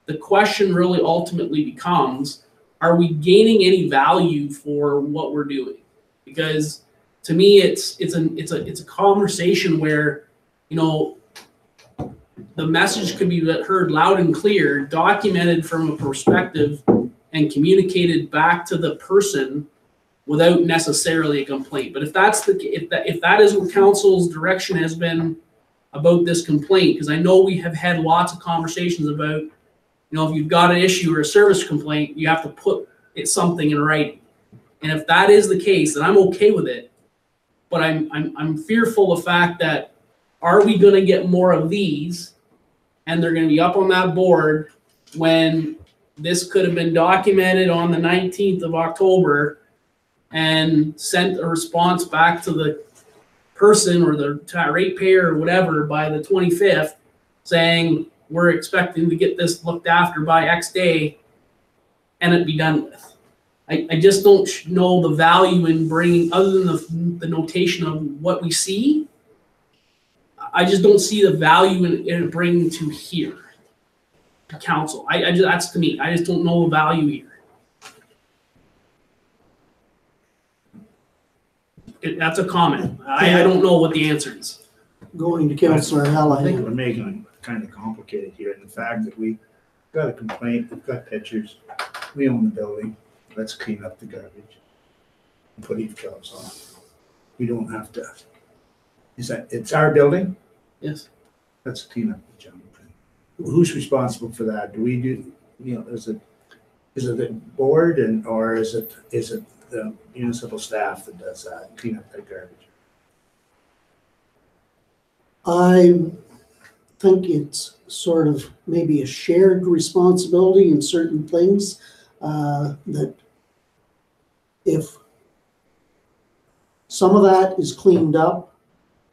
the question really ultimately becomes, are we gaining any value for what we're doing? Because to me, it's a conversation where, you know, the message could be heard loud and clear, documented from a perspective, and communicated back to the person without necessarily a complaint. But if that is what council's direction has been about this complaint, because I know we have had lots of conversations about, you know, if you've got an issue or a service complaint, you have to put something in writing. And if that is the case, then I'm okay with it. But I'm fearful of the fact that, are we going to get more of these, and they're going to be up on that board when this could have been documented on the 19th of October and sent a response back to the person or the ratepayer or whatever by the 25th, saying we're expecting to get this looked after by X day, and it be done with. I just don't know the value in bringing, other than the notation of what we see. I just don't see the value in bringing to here, to council. That's to me. I just don't know the value here. That's a comment. I don't know what the answer is. Going to Councillor I think Hallahan. we're making it kind of complicated here, and the fact that we got a complaint, we've got pictures, we own the building, let's clean up the garbage and put each jobs on. We don't have to. It's our building? Yes. Let's clean up the junk. Who's responsible for that? Do we do, you know, is it the board or is it the municipal staff that does that, clean up that garbage? I think it's sort of maybe a shared responsibility in certain things, that if some of that is cleaned up,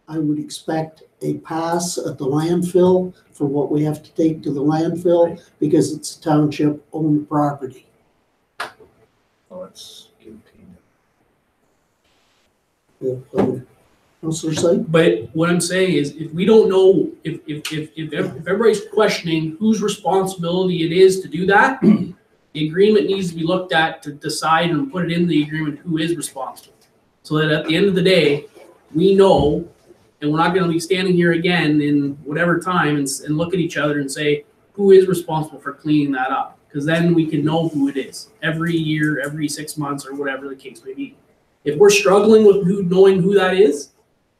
I would expect a pass at the landfill for what we have to take to the landfill, because it's a township-owned property. Well, let's get it cleaned up. Councillor Syed? But what I'm saying is, if we don't know, if everybody's questioning whose responsibility it is to do that, the agreement needs to be looked at to decide and put it in the agreement who is responsible. So that at the end of the day, we know, and we're not going to be standing here again in whatever time and look at each other and say, who is responsible for cleaning that up? Because then we can know who it is every year, every 6 months, or whatever the case may be. If we're struggling with knowing who that is,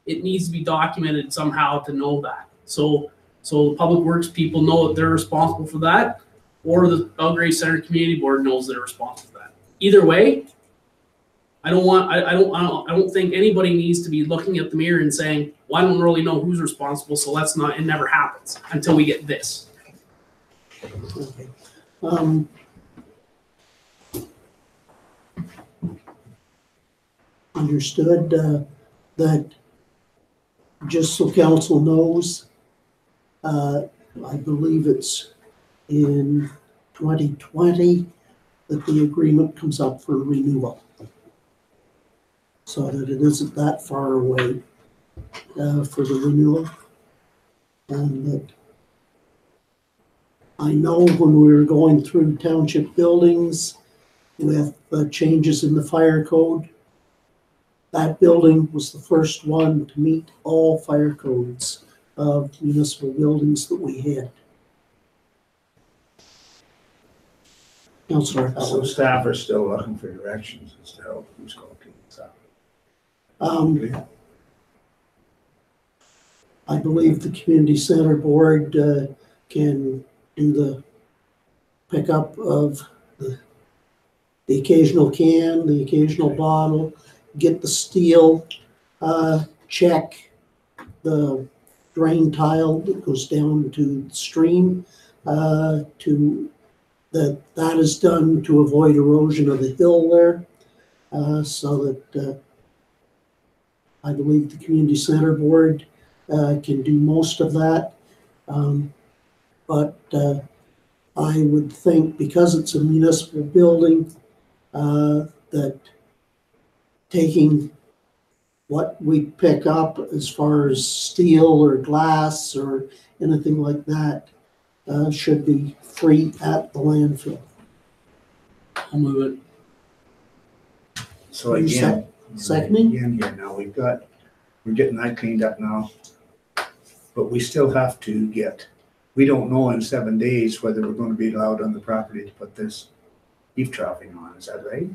it needs to be documented somehow to know that. So the public works people know that they're responsible for that, or the Belgrade Center Community Board knows they're responsible for that. Either way, I don't think anybody needs to be looking at the mirror and saying, well, I don't really know who's responsible, so let's not, it never happens until we get this. Okay. Understood, that, just so council knows, I believe it's in 2020 that the agreement comes up for renewal. So that it isn't that far away for the renewal. And that I know when we were going through township buildings with changes in the fire code, that building was the first one to meet all fire codes of municipal buildings that we had. Councillor So Hallahan. staff are still looking for directions as to how who's going to clean this up. I believe the community center board can do the pickup of the occasional can, the occasional bottle, get the steel, check the drain tile that goes down to the stream, that is done to avoid erosion of the hill there, so that I believe the community center board can do most of that. But I would think, because it's a municipal building, that taking what we pick up as far as steel or glass or anything like that, should be free at the landfill. I'll move it. So You again. seconding? Again here now, we're getting that cleaned up now. But we still have to we don't know in 7 days whether we're gonna be allowed on the property to put this beef troughing on, is that right?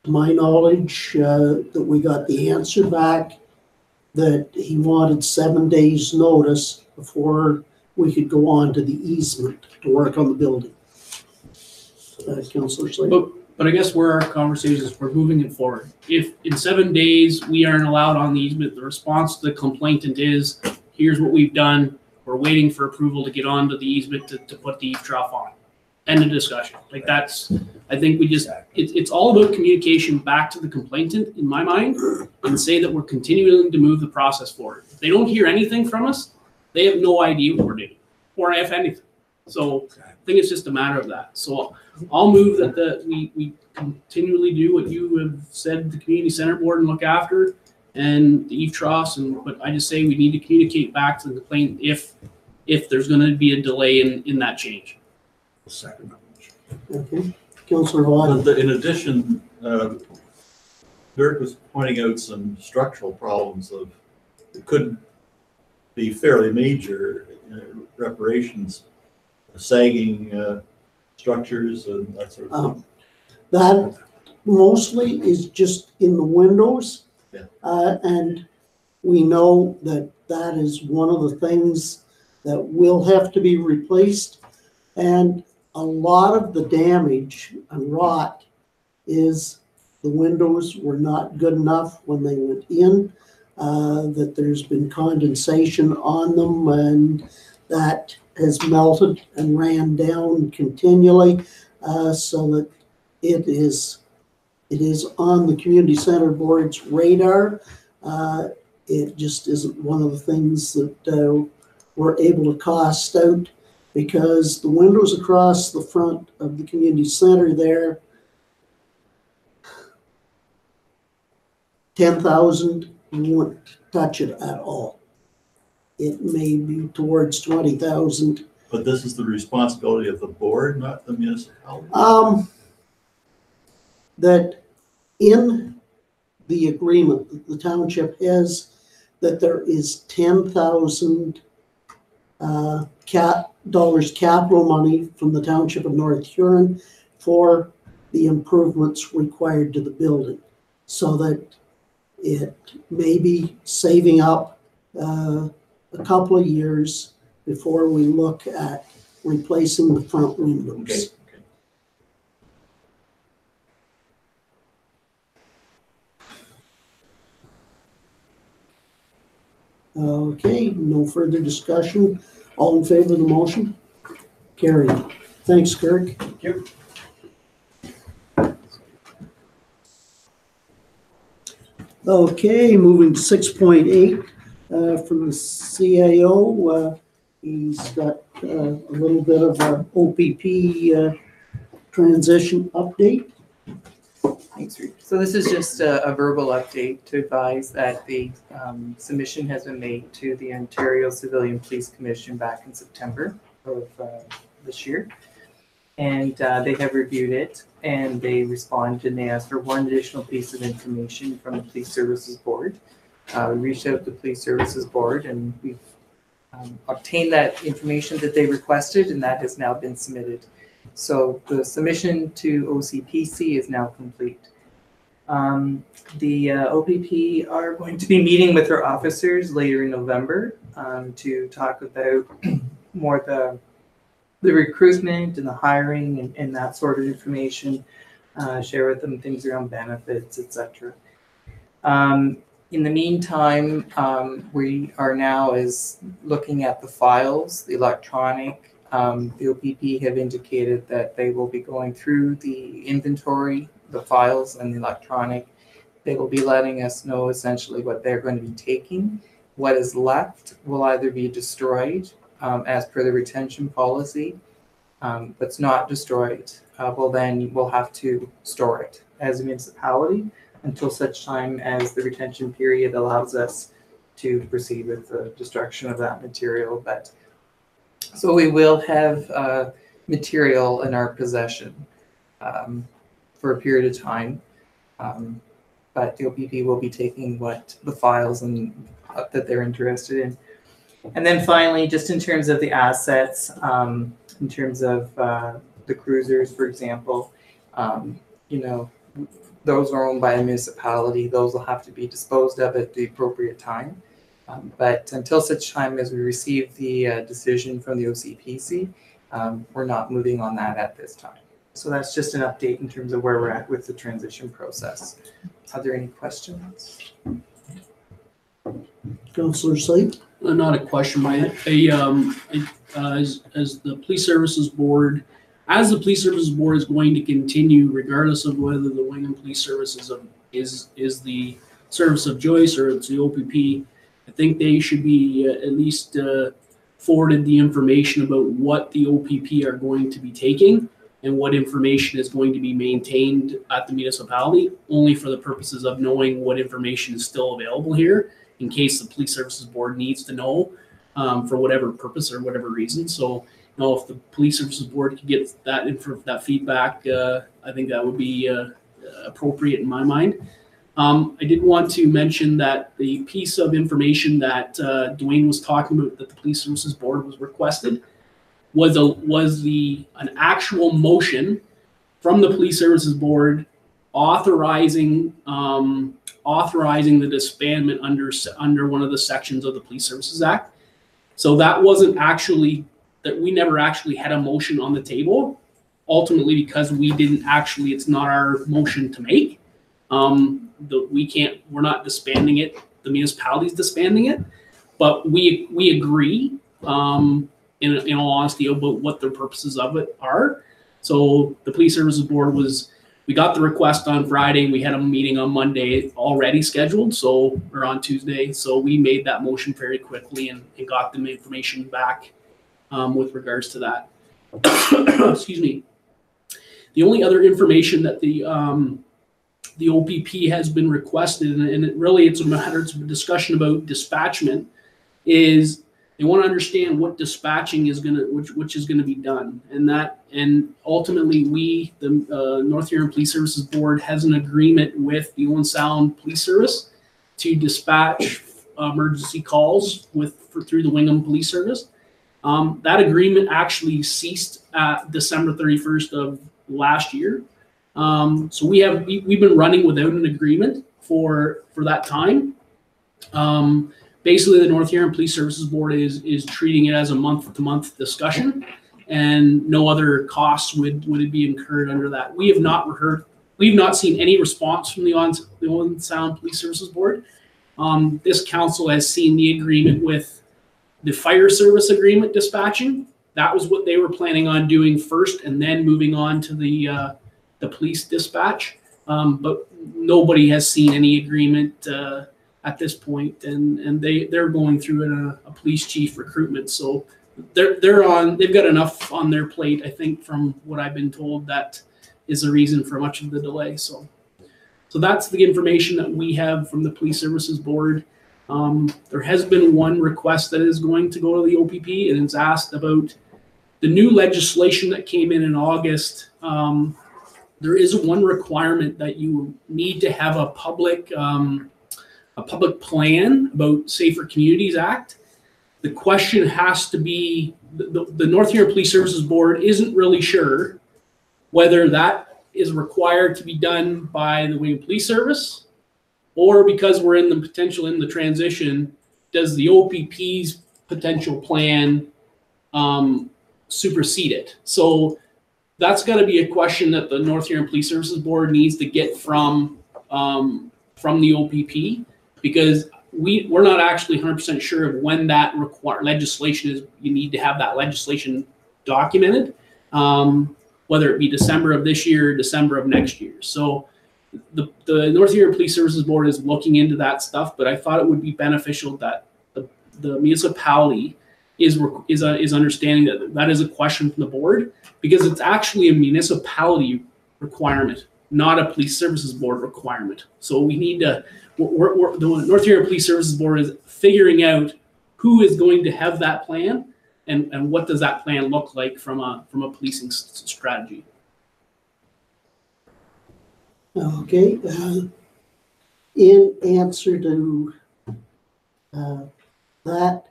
To my knowledge, that we got the answer back that he wanted 7 days' notice before we could go on to the easement to work on the building. Councillor Slade? But I guess where our conversation is, we're moving it forward. If in 7 days we aren't allowed on the easement, the response to the complainant is, here's what we've done. We're waiting for approval to get onto the easement to put the eave trough on. End of discussion. Like that's, I think we just, it's all about communication back to the complainant in my mind and say that we're continuing to move the process forward. If they don't hear anything from us, they have no idea what we're doing or if anything. So I think it's just a matter of that. So I'll move that we continually do what you have said, the community center board and look after and the eave troughs. But I just say we need to communicate back to the complainant if there's going to be a delay in that change. Second. Okay, Councillor Watt. In addition, Dirk was pointing out some structural problems it could be fairly major reparations, sagging structures and that sort of thing. That mostly is just in the windows. Yeah. And we know that is one of the things that will have to be replaced. And a lot of the damage and rot is the windows were not good enough when they went in, that there's been condensation on them and that has melted and ran down continually, so that it is on the community center board's radar. It just isn't one of the things that we're able to cost out, because the windows across the front of the community center there, 10,000, you wouldn't touch it at all. It may be towards 20,000. But this is the responsibility of the board, not the municipality? That in the agreement that the township has, that there is 10,000 dollars capital money from the township of North Huron for the improvements required to the building, so that it may be saving up a couple of years before we look at replacing the front windows. Okay. Okay, no further discussion. All in favor of the motion? Carried. Thanks, Kirk. Thank you. Okay, moving to 6.8 from the CAO. He's got a little bit of a OPP transition update. Thanks, Ruth. So this is just a verbal update to advise that the submission has been made to the Ontario Civilian Police Commission back in September of this year. And they have reviewed it and they responded and they asked for one additional piece of information from the Police Services Board. We reached out to the Police Services Board and we've obtained that information that they requested, and that has now been submitted. So the submission to OCPC is now complete. The OPP are going to be meeting with their officers later in November to talk about more the recruitment and the hiring and that sort of information, share with them things around benefits, etc. In the meantime, we are now looking at the files, the electronic. The OPP have indicated that they will be going through the inventory, the files and the electronic. They will be letting us know essentially what they're going to be taking. What is left will either be destroyed as per the retention policy. What's not destroyed, we'll have to store it as a municipality until such time as the retention period allows us to proceed with the destruction of that material. But So we will have material in our possession for a period of time. But the OPP will be taking what the files and that they're interested in. And then finally, just in terms of the assets, in terms of the cruisers, for example, you know, those are owned by a municipality. Those will have to be disposed of at the appropriate time. But until such time as we receive the decision from the OCPC, we're not moving on that at this time. So that's just an update in terms of where we're at with the transition process. Are there any questions? Councillor Slate? Not a question, as the police services board, as the police services board is going to continue regardless of whether the Wingham Police Services is the service of choice or it's the OPP, I think they should be at least forwarded the information about what the OPP are going to be taking and what information is going to be maintained at the municipality, only for the purposes of knowing what information is still available here in case the police services board needs to know for whatever purpose or whatever reason. So, you know, if the police services board could get that feedback, I think that would be appropriate in my mind. I did want to mention that the piece of information that Dwayne was talking about that the police services board was requested was an actual motion from the police services board authorizing the disbandment under one of the sections of the Police Services Act. So that wasn't actually, that we never actually had a motion on the table, ultimately because we didn't actually, it's not our motion to make. We're not disbanding it, the municipality's disbanding it, but we agree in all honesty about what the purposes of it are. So the Police Services Board we got the request on Friday. We had a meeting on Monday already scheduled, or on Tuesday. So we made that motion very quickly and got them information back with regards to that. Excuse me. The only other information that the OPP has been requested, and it's a matter of discussion about dispatchment, is they want to understand what dispatching is which is gonna be done, and ultimately the North Huron Police Services Board has an agreement with the Owen Sound Police Service to dispatch emergency calls through the Wingham Police Service. That agreement actually ceased at December 31st of last year. So we've been running without an agreement for that time. Basically, the North Huron Police Services Board is treating it as a month-to-month discussion, and no other costs would be incurred under that. We've not seen any response from the Owen Sound Police Services Board. This council has seen the agreement with the fire service agreement dispatching. That was what they were planning on doing first, and then moving on to the police dispatch. But nobody has seen any agreement at this point, and they're going through a police chief recruitment. So they've got enough on their plate, I think, from what I've been told. That is the reason for much of the delay. So that's the information that we have from the Police Services Board. There has been one request that is going to go to the OPP, and it's asked about the new legislation that came in August. There is one requirement that you need to have a public plan about Safer Communities Act. The question has to be, the North Huron Police Services Board isn't really sure whether that is required to be done by the Wingham Police Service, or because we're in the transition, does the OPP's potential plan supersede it? So that's got to be a question that the North Huron Police Services Board needs to get from the OPP, because we're not actually 100% sure of when that legislation is. You need to have that legislation documented, whether it be December of this year or December of next year. So the North Huron Police Services Board is looking into that stuff, but I thought it would be beneficial that the municipality is understanding that is a question from the board, because it's actually a municipality requirement, not a Police Services Board requirement. So we need to, the North Huron Police Services Board is figuring out who is going to have that plan, and what does that plan look like from a policing strategy? Okay, in answer to that,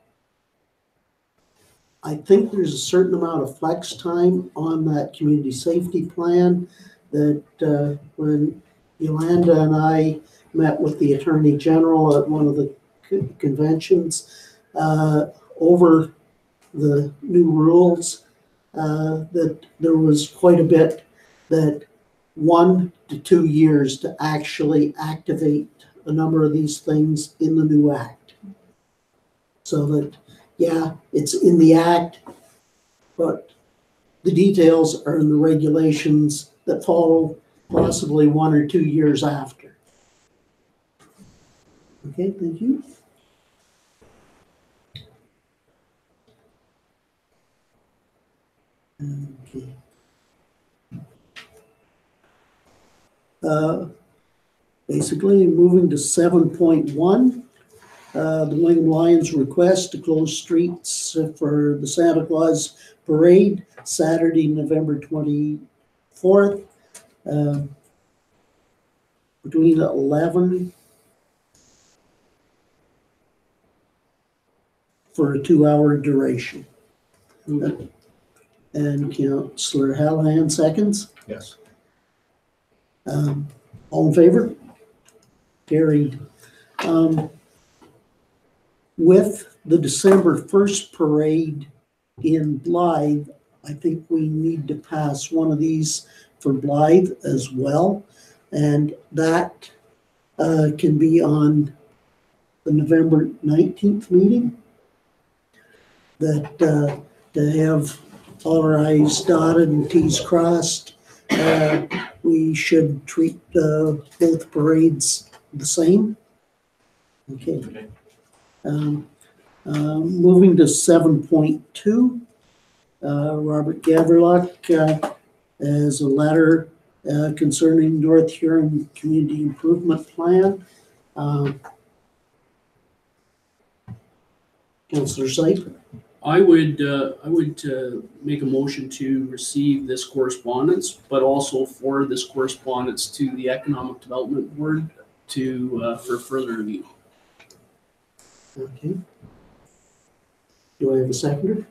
I think there's a certain amount of flex time on that community safety plan that when Yolanda and I met with the Attorney General at one of the conventions over the new rules, that there was quite a bit that 1 to 2 years to actually activate a number of these things in the new act. So that, yeah, it's in the act, but the details are in the regulations that follow possibly 1 or 2 years after. Okay, thank you. Okay. Basically, moving to 7.1, the William Lyons request to close streets for the Santa Claus Parade, Saturday, November 24th, between 11 for a 2-hour duration. And Councillor Hallahan seconds. Yes. All in favor? Carried. With the December 1st parade in Blythe, I think we need to pass one of these for Blythe as well. And that can be on the November 19th meeting. That to have all our I's dotted and T's crossed, we should treat both parades the same. Okay. Moving to 7.2, Robert Gaverlock has a letter concerning North Huron Community Improvement Plan. Councillor Sype. I would make a motion to receive this correspondence, but also forward this correspondence to the Economic Development Board for further review. Okay. Do I have a seconder?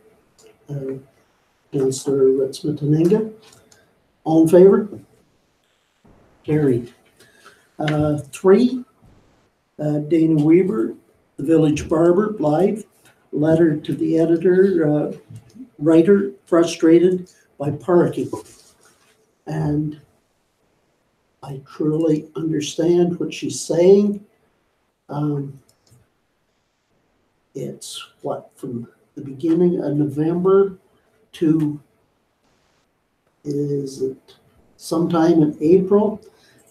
Councillor Ritzman-Taninga. All in favor? Carried. 3, Dana Weaver, the Village Barber, Blythe, letter to the editor, writer frustrated by parking. And I truly understand what she's saying. It's from the beginning of November to, is it sometime in April,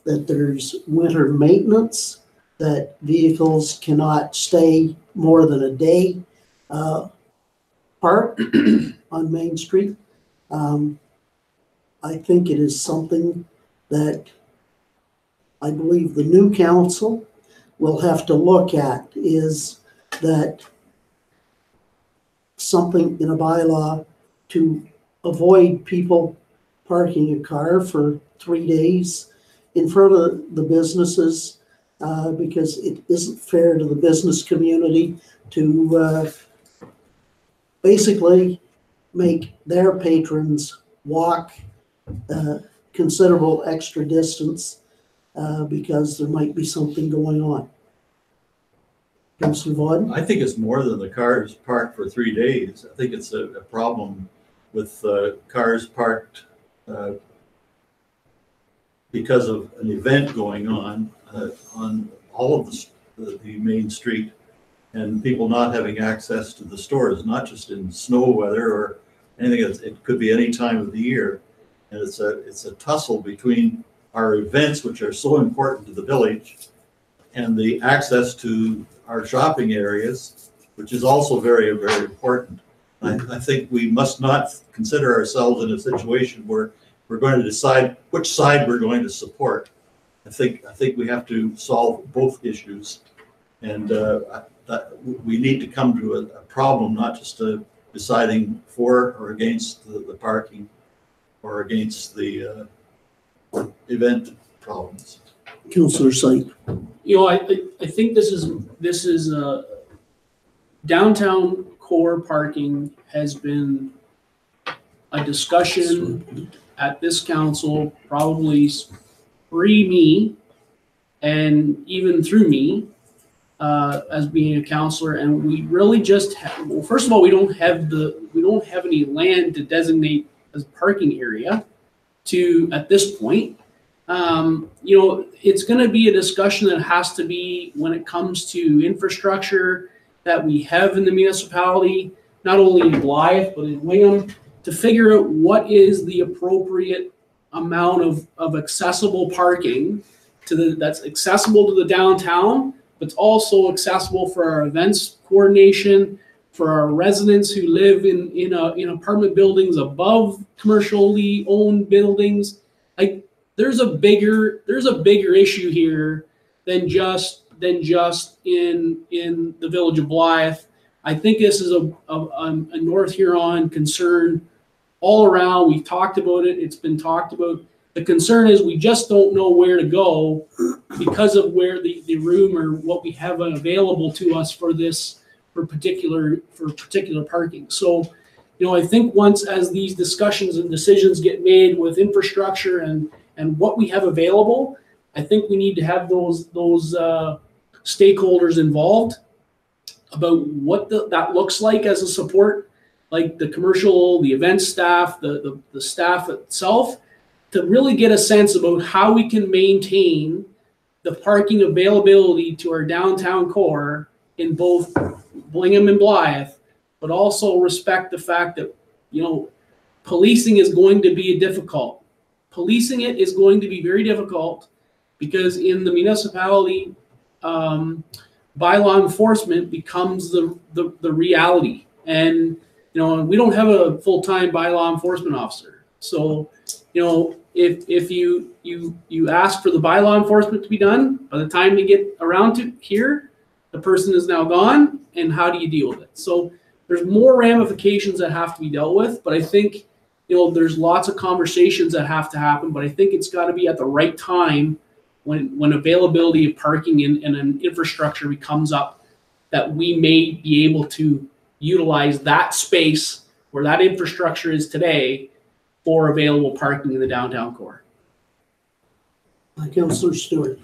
that there's winter maintenance, that vehicles cannot stay more than a day parked on Main Street. I think it is something that I believe the new council will have to look at, is that something in a bylaw to avoid people parking a car for 3 days in front of the businesses, because it isn't fair to the business community to basically make their patrons walk considerable extra distance because there might be something going on. Councillor Vaughan? I think it's more than the cars parked for 3 days. I think it's a problem with cars parked because of an event going on all of the main street, and people not having access to the stores, not just in snow weather or anything. It could be any time of the year, and it's a tussle between our events, which are so important to the village, and the access to our shopping areas, which is also very, very important. I think we must not consider ourselves in a situation where we're going to decide which side we're going to support. I think we have to solve both issues, and we need to come to a problem, not just a deciding for or against the parking or against the event problems. Councillor Syke. You know, I think this is downtown core parking has been a discussion at this council, probably pre me and even through me as being a councillor, and we really just well, first of all, we don't have any land to designate as parking area at this point. You know, it's going to be a discussion that has to be when it comes to infrastructure that we have in the municipality, not only in Blythe, but in Wingham, to figure out what is the appropriate amount of accessible parking that's accessible to the downtown, but it's also accessible for our events coordination, for our residents who live in apartment buildings above commercially owned buildings. Like, there's a bigger issue here than just in the village of Blythe. I think this is a North Huron concern all around. We've talked about it. It's been talked about. The concern is we just don't know where to go because of where the room or what we have available to us for particular parking. So, you know, I think once as these discussions and decisions get made with infrastructure and what we have available, I think we need to have those stakeholders involved about what that looks like as a support, like the commercial, the event staff, the staff itself, to really get a sense about how we can maintain the parking availability to our downtown core in both Wingham and Blythe, but also respect the fact that, you know, policing is going to be difficult. Policing it is going to be very difficult because in the municipality, bylaw enforcement becomes the reality. And, you know, we don't have a full-time bylaw enforcement officer. So, you know, if you ask for the bylaw enforcement to be done, by the time you get around to here, the person is now gone, and how do you deal with it? So there's more ramifications that have to be dealt with, but I think, you know, there's lots of conversations that have to happen, but I think it's got to be at the right time when availability of parking and an infrastructure comes up, that we may be able to utilize that space where that infrastructure is today for available parking in the downtown core. Councillor Stewart.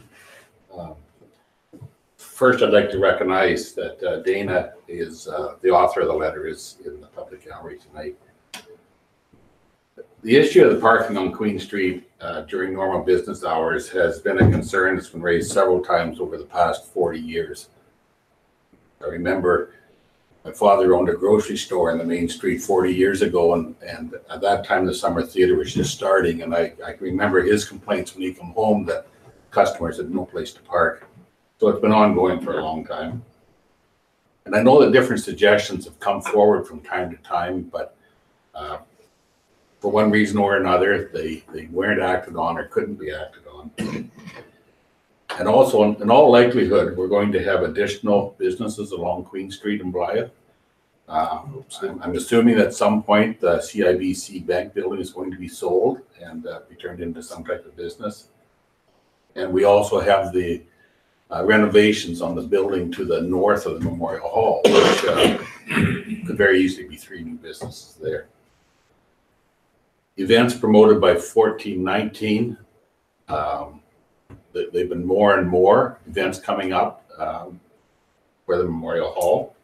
First, I'd like to recognize that Dana is the author of the letter, is in the public gallery tonight. The issue of the parking on Queen Street during normal business hours has been a concern that's been raised several times over the past 40 years. I remember my father owned a grocery store in the main street 40 years ago, and at that time the summer theater was just starting, and I remember his complaints when he came home that customers had no place to park. So it's been ongoing for a long time. And I know that different suggestions have come forward from time to time, but for one reason or another, they weren't acted on or couldn't be acted on. And also, in all likelihood, we're going to have additional businesses along Queen Street in Blythe. I'm assuming at some point the CIBC bank building is going to be sold and be turned into some type of business. And we also have the renovations on the building to the north of the Memorial Hall, which could very easily be 3 new businesses there. Events promoted by 1419. They've been more and more events coming up for the Memorial Hall.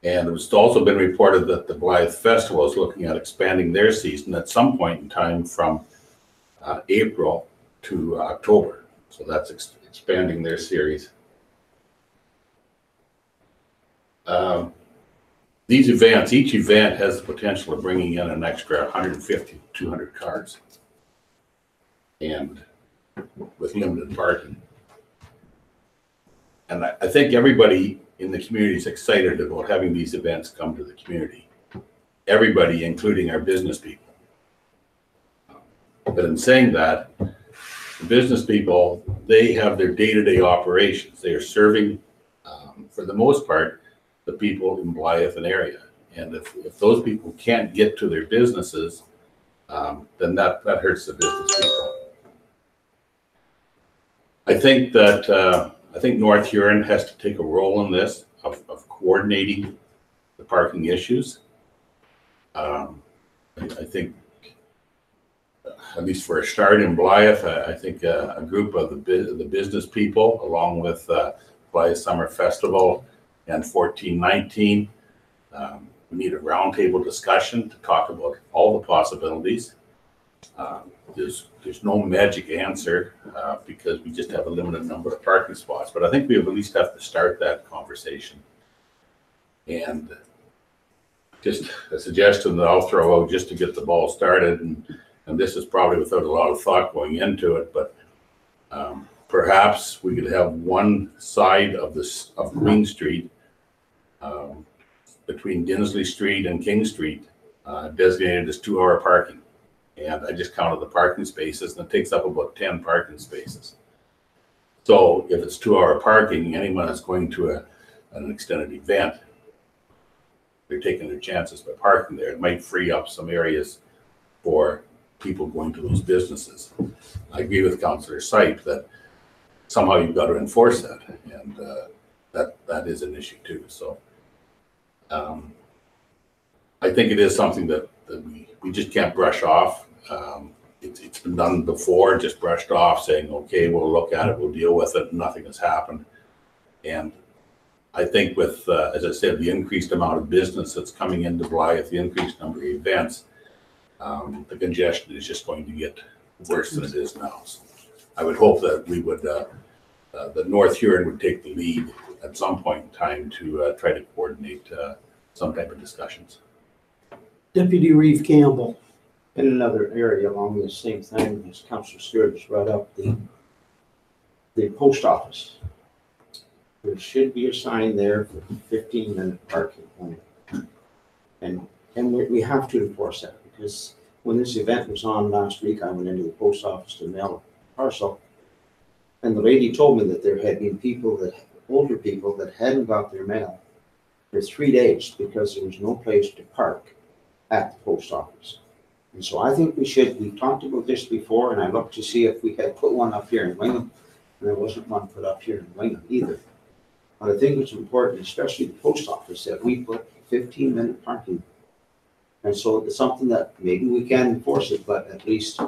And it's also been reported that the Blythe Festival is looking at expanding their season at some point in time from April to October. So that's expanding their series. These events, each event has the potential of bringing in an extra 150 to 200 cars, and with limited parking. And I think everybody in the community is excited about having these events come to the community. Everybody, including our business people. But in saying that, the business people, they have their day-to-day operations. They are serving, for the most part, the people in Blythe and area. And if those people can't get to their businesses, then that hurts the business people. I think that, I think North Huron has to take a role in this of coordinating the parking issues. I think, at least for a start in Blythe, I think a group of the business people, along with Blythe Summer Festival and 1419, we need a roundtable discussion to talk about all the possibilities. There's no magic answer because we just have a limited number of parking spots, but I think we at least have to start that conversation. And just a suggestion that I'll throw out just to get the ball started, and this is probably without a lot of thought going into it, but perhaps we could have one side of Queen Street between Dinsley Street and King Street designated as 2-hour parking. And I just counted the parking spaces, and it takes up about 10 parking spaces. So if it's 2-hour parking, anyone that's going to an extended event, they're taking their chances by parking there. It might free up some areas for people going to those businesses. I agree with Councillor Sipe that somehow you've got to enforce that, and that is an issue too. So I think it is something that we just can't brush off. It's been done before, just brushed off, saying, okay, we'll look at it, we'll deal with it, nothing has happened. And I think with, as I said, the increased amount of business that's coming into Blythe, the increased number of events, the congestion is just going to get worse than it is now. So I would hope that we would, the North Huron would take the lead at some point in time to try to coordinate some type of discussions. Deputy Reeve Campbell. In another area along the same thing as Councillor Stewart has brought up, the post office. There should be a sign there for 15-minute parking only. And we have to enforce that, because when this event was on last week, I went into the post office to mail a parcel. And the lady told me that there had been older people that hadn't got their mail for 3 days because there was no place to park at the post office. And so I think we've talked about this before, and I looked to see if we had put one up here in Wingham, and there wasn't one put up here in Wingham either. But I think it's important, especially the post office, that we put 15-minute parking. And so it's something that maybe we can enforce it, but at least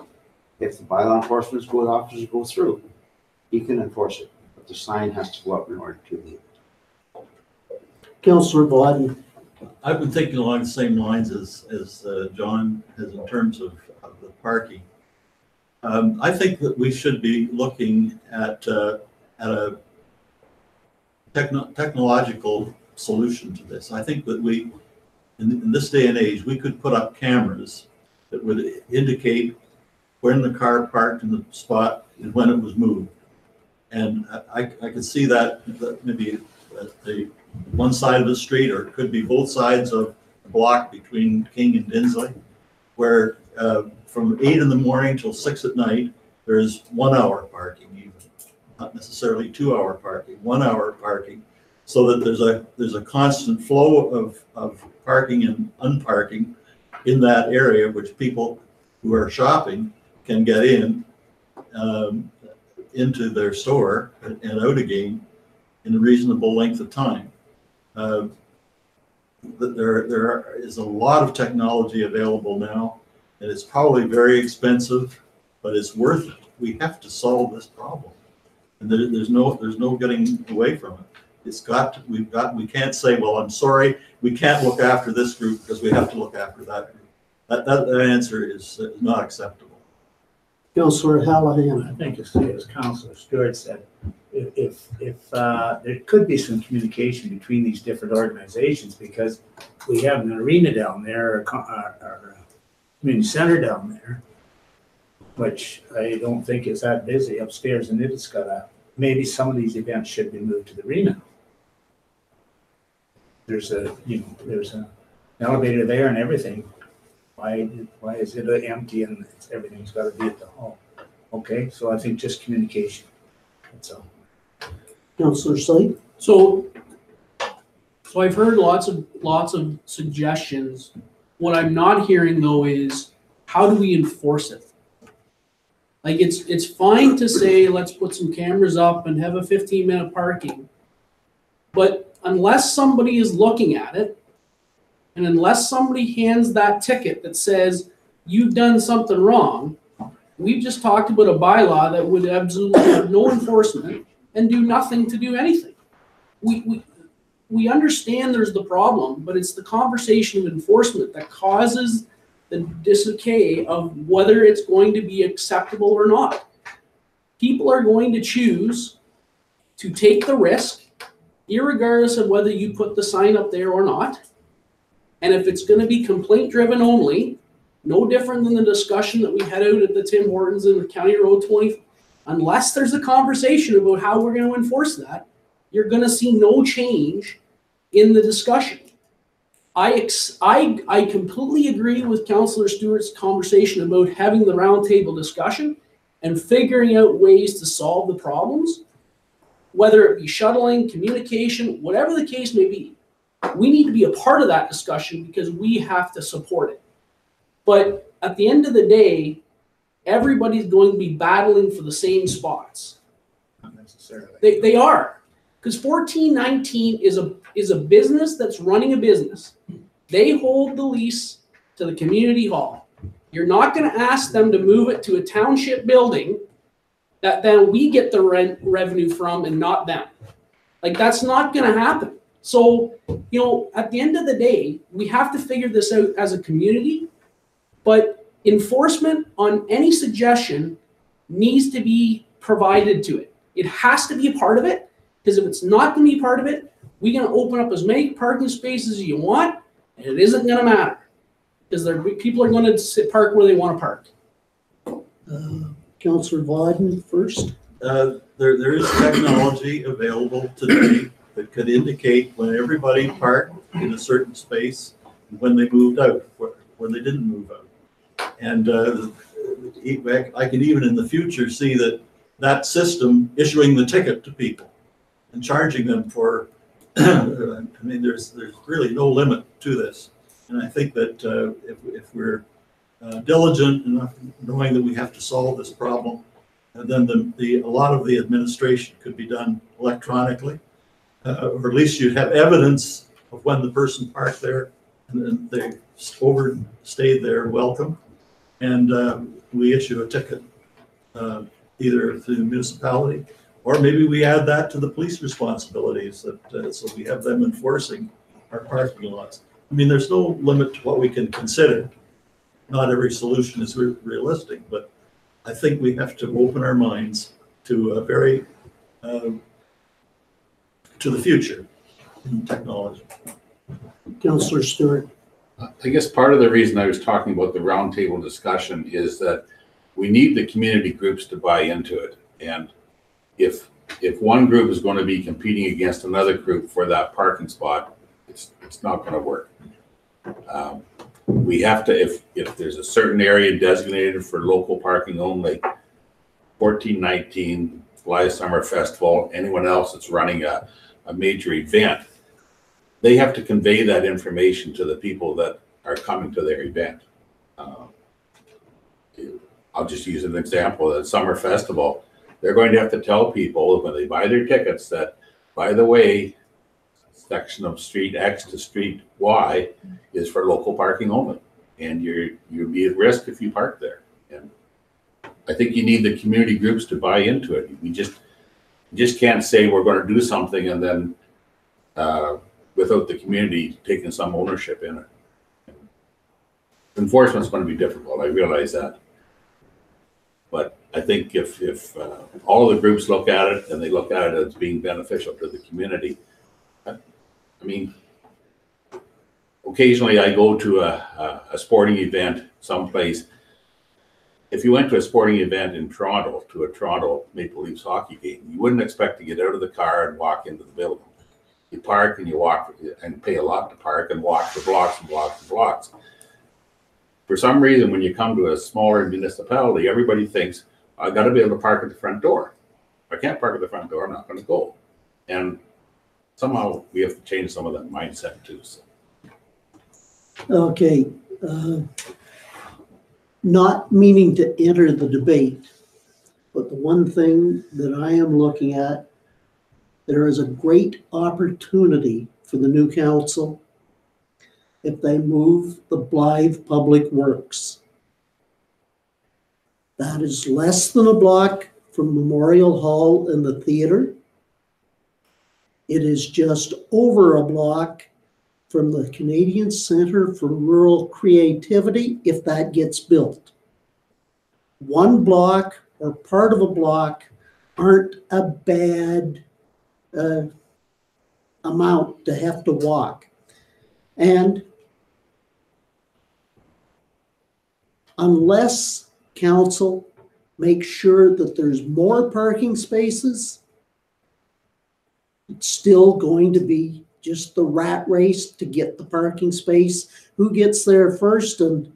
if the bylaw enforcement officers go through, he can enforce it. But the sign has to go up in order to leave. Councillor Bладden. I've been thinking along the same lines as John has in terms of the parking. I think that we should be looking at a technological solution to this. I think that we, in this day and age, we could put up cameras that would indicate when the car parked in the spot and when it was moved. And I could see that maybe at the one side of the street, or it could be both sides of the block between King and Dinsley, where from 8 in the morning till 6 at night, there's 1 hour parking, even not necessarily 2-hour parking, 1 hour parking, so that there's a constant flow of parking and unparking in that area, which people who are shopping can get into their store and out again in a reasonable length of time. There is a lot of technology available now, and it's probably very expensive, but it's worth it. We have to solve this problem, and there's no getting away from it. We can't say, well, I'm sorry, we can't look after this group because we have to look after that group. That answer is not acceptable. Councillor Hallahan. I think as Councillor Stewart said, if there could be some communication between these different organizations, because we have an arena down there, our community center down there, which I don't think is that busy upstairs, and it's maybe some of these events should be moved to the arena. There's an elevator there and everything. Why is it empty and everything's got to be at the hall? Okay, so I think just communication. That's all. Councillor Slate. So So I've heard lots of suggestions. What I'm not hearing though is how do we enforce it? Like it's fine to say, let's put some cameras up and have a 15-minute parking. But unless somebody is looking at it, and unless somebody hands that ticket that says you've done something wrong, we've just talked about a bylaw that would absolutely have no enforcement and do nothing to do anything. We understand there's the problem, but it's the conversation of enforcement that causes the decay of whether it's going to be acceptable or not. People are going to choose to take the risk, irregardless of whether you put the sign up there or not. And if it's going to be complaint driven only, no different than the discussion that we had out at the Tim Hortons in the County Road 20, unless there's a conversation about how we're going to enforce that, you're going to see no change in the discussion. I completely agree with Councillor Stewart's conversation about having the roundtable discussion and figuring out ways to solve the problems, whether it be shuttling, communication, whatever the case may be. We need to be a part of that discussion because we have to support it. But at the end of the day, everybody's going to be battling for the same spots. Not necessarily. They are. Because 1419 is a business that's running a business. They hold the lease to the community hall. You're not going to ask them to move it to a township building that then we get the rent revenue from and not them. Like, that's not going to happen. So, you know, at the end of the day, we have to figure this out as a community, but enforcement on any suggestion needs to be provided to it. It has to be a part of it, because if it's not going to be part of it, we're going to open up as many parking spaces as you want, and it isn't going to matter, because people are going to park where they want to park. Councillor Vaughn first. There is technology available today that could indicate when everybody parked in a certain space and when they moved out, when they didn't move out. And I can even in the future see that system issuing the ticket to people and charging them for, I mean, there's really no limit to this. And I think that if we're diligent enough, knowing that we have to solve this problem, and then a lot of the administration could be done electronically, or at least you'd have evidence of when the person parked there and then they overstayed their welcome, and we issue a ticket either through the municipality, or maybe we add that to the police responsibilities, that so we have them enforcing our parking lots. I mean, there's no limit to what we can consider. Not every solution is realistic, but I think we have to open our minds to a very to the future in technology. Councillor Stewart. I guess part of the reason I was talking about the roundtable discussion is that we need the community groups to buy into it. And if one group is going to be competing against another group for that parking spot, it's not going to work. We have to, if there's a certain area designated for local parking only, 1419, July Summer Festival, anyone else that's running a major event, they have to convey that information to the people that are coming to their event. I'll just use an example. At Summer Festival, they're going to have to tell people when they buy their tickets that, by the way, section of street X to street Y is for local parking only, and you'll be at risk if you park there. And I think you need the community groups to buy into it. We just can't say we're going to do something and then without the community taking some ownership in it. Enforcement's going to be difficult. I realize that, but I think if all the groups look at it and they look at it as being beneficial to the community. I mean, occasionally I go to a sporting event someplace. If you went to a sporting event in Toronto, to a Toronto Maple Leafs hockey game, you wouldn't expect to get out of the car and walk into the building. You park and you walk and pay a lot to park and walk for blocks and blocks and blocks. For some reason, when you come to a smaller municipality, everybody thinks, I got to be able to park at the front door. If I can't park at the front door, I'm not going to go. And somehow we have to change some of that mindset too. So. Okay, not meaning to enter the debate, but the one thing that I am looking at, there is a great opportunity for the new council if they move the Blythe Public Works. That is less than a block from Memorial Hall and the theater. It is just over a block from the Canadian Centre for Rural Creativity, if that gets built. One block or part of a block aren't a bad amount to have to walk. And unless council makes sure that there's more parking spaces, it's still going to be just the rat race to get the parking space. Who gets there first? And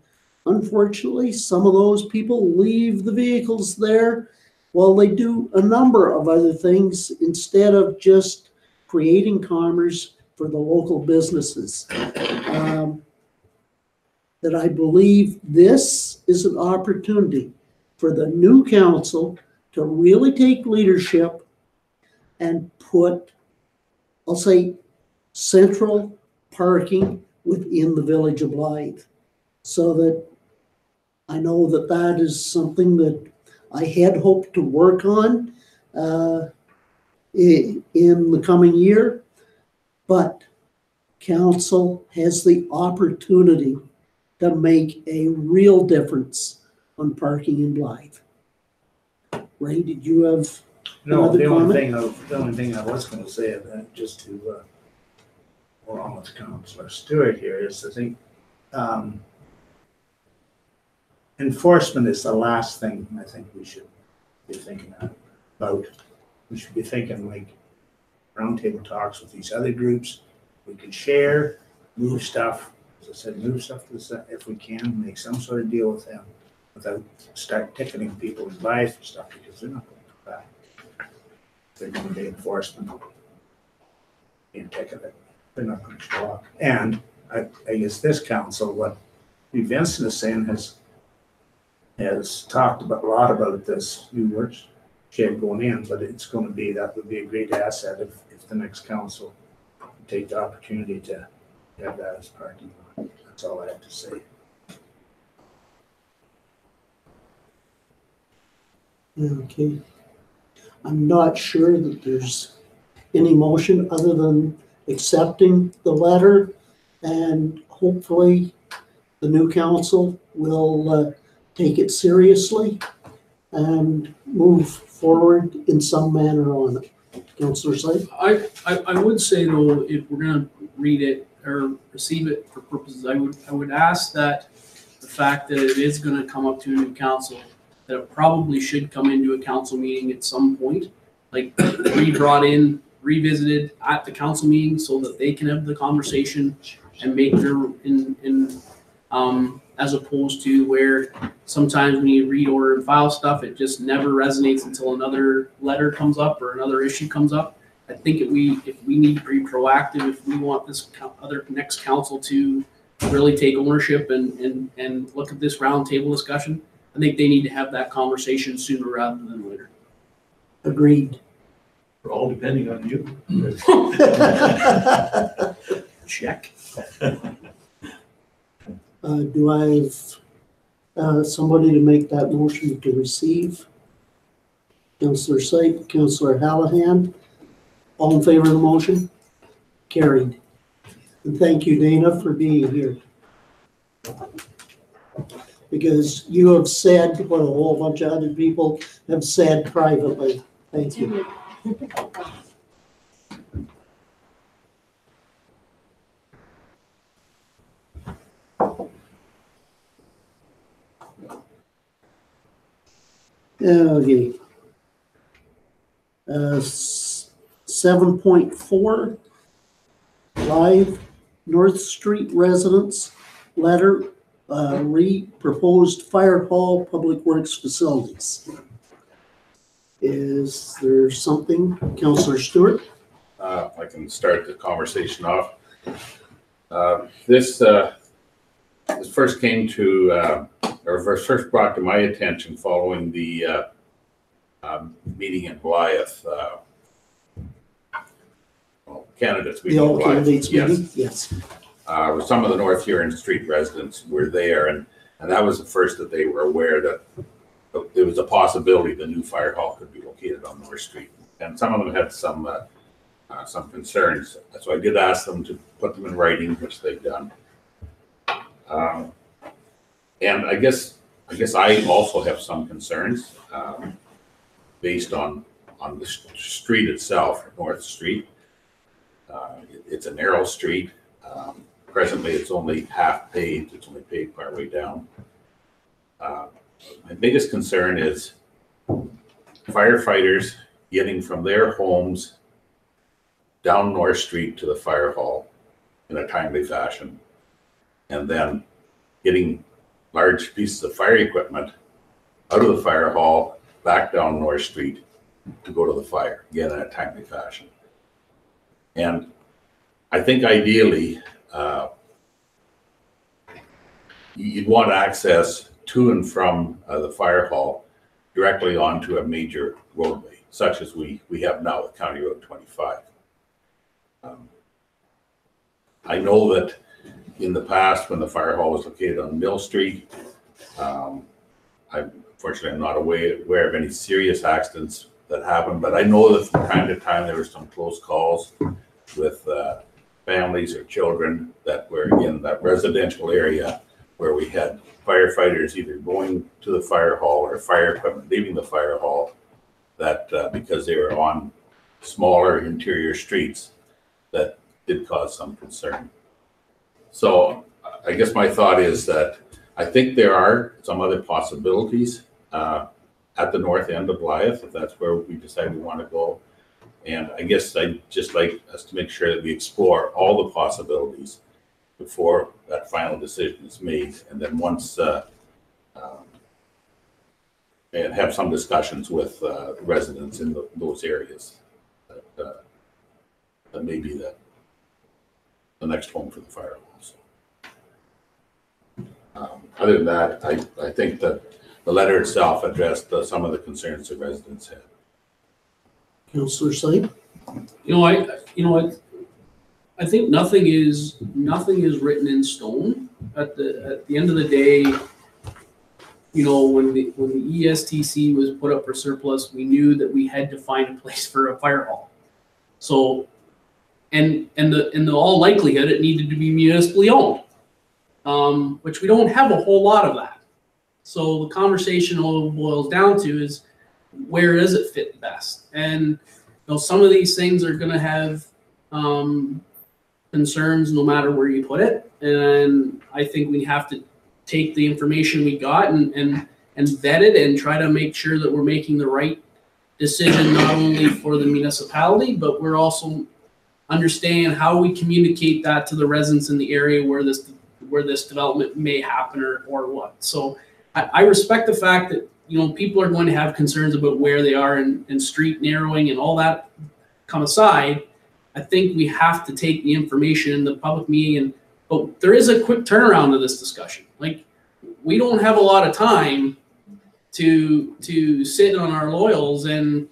unfortunately, some of those people leave the vehicles there while they do a number of other things instead of just creating commerce for the local businesses. That I believe this is an opportunity for the new council to really take leadership and put, I'll say, central parking within the village of Blythe. So that I know that that is something that I had hoped to work on in the coming year, but council has the opportunity to make a real difference on parking in Blythe. Ray, did you have No, another the comment? only thing I was gonna say, just to, along with Councilor Stewart here, is I think, enforcement is the last thing I think we should be thinking about. We should be thinking like roundtable talks with these other groups. We can share, move stuff, as I said, move stuff to the side if we can, make some sort of deal with them without start ticketing people in life and stuff, because they're not going to come back. They're going to be enforcement, being ticketed. They're not going to show up. And I guess this council, what Vincent is saying, has talked about a lot about this new work shed going in, but it's going to be, that would be a great asset if the next council would take the opportunity to have that as parking lot. That's all I have to say. Okay. I'm not sure that there's any motion other than accepting the letter, and hopefully the new council will take it seriously and move forward in some manner on it. Councillor Slade? I would say though, if we're gonna read it or receive it for purposes, I would ask that the fact that it is gonna come up to a new council, that it probably should come into a council meeting at some point, like brought in, revisited at the council meeting so that they can have the conversation and make their, as opposed to where sometimes when you read order and file stuff, it just never resonates until another letter comes up or another issue comes up. I think if we need to be proactive, if we want this next council to really take ownership and look at this roundtable discussion, I think they need to have that conversation sooner rather than later. Agreed. We're all depending on you. Check. Do I have somebody to make that motion to receive? Councillor Syke, Councillor Hallahan, all in favor of the motion? Carried. And thank you, Dana, for being here. Because you have said what a whole bunch of other people have said privately. Thank you. Okay. 7.4, live North Street residents letter, proposed fire hall public works facilities. Is there something, Councillor Stewart? I can start the conversation off. This first came to, or was first brought to my attention following the meeting in Blythe, candidates The meeting in all Blythe. candidates Yes. meeting? Yes. With some of the North Huron Street residents were there, and that was the first that they were aware that there was a possibility the new fire hall could be located on North Street. And some of them had some concerns. So I did ask them to put them in writing, which they've done. And I guess I also have some concerns based on the street itself, North Street. It's a narrow street. Presently, it's only half paved. It's only paved partway down. My biggest concern is firefighters getting from their homes down North Street to the fire hall in a timely fashion, and then getting large pieces of fire equipment out of the fire hall back down North Street to go to the fire, again in a timely fashion. And I think ideally, you'd want access to and from the fire hall directly onto a major roadway, such as we have now with County Road 25. I know that in the past, when the fire hall was located on Mill Street, unfortunately, I'm not aware of any serious accidents that happened, but I know that from time to time there were some close calls with families or children that were in that residential area where we had firefighters either going to the fire hall or fire equipment leaving the fire hall, that because they were on smaller interior streets, that did cause some concern. So I guess my thought is that I think there are some other possibilities at the north end of Blythe, if that's where we decide we want to go. And I guess I'd just like us to make sure that we explore all the possibilities before that final decision is made. And then once, and have some discussions with residents in those areas that may be the next home for the fire halls. Other than that, I think that the letter itself addressed some of the concerns the residents had. Councillor Syed? I think nothing is written in stone. At the end of the day, when the ESTC was put up for surplus, we knew that we had to find a place for a fire hall. So, and the all likelihood it needed to be municipally owned, which we don't have a whole lot of that. So the conversation all boils down to is, where does it fit best? And some of these things are going to have concerns no matter where you put it. And I think we have to take the information we got and vet it and try to make sure that we're making the right decision, not only for the municipality, but we're also understanding how we communicate that to the residents in the area where this development may happen or what. So I respect the fact that people are going to have concerns about where they are and street narrowing and all that come aside. I think we have to take the information in the public meeting, but there is a quick turnaround to this discussion. Like, we don't have a lot of time to sit on our laurels and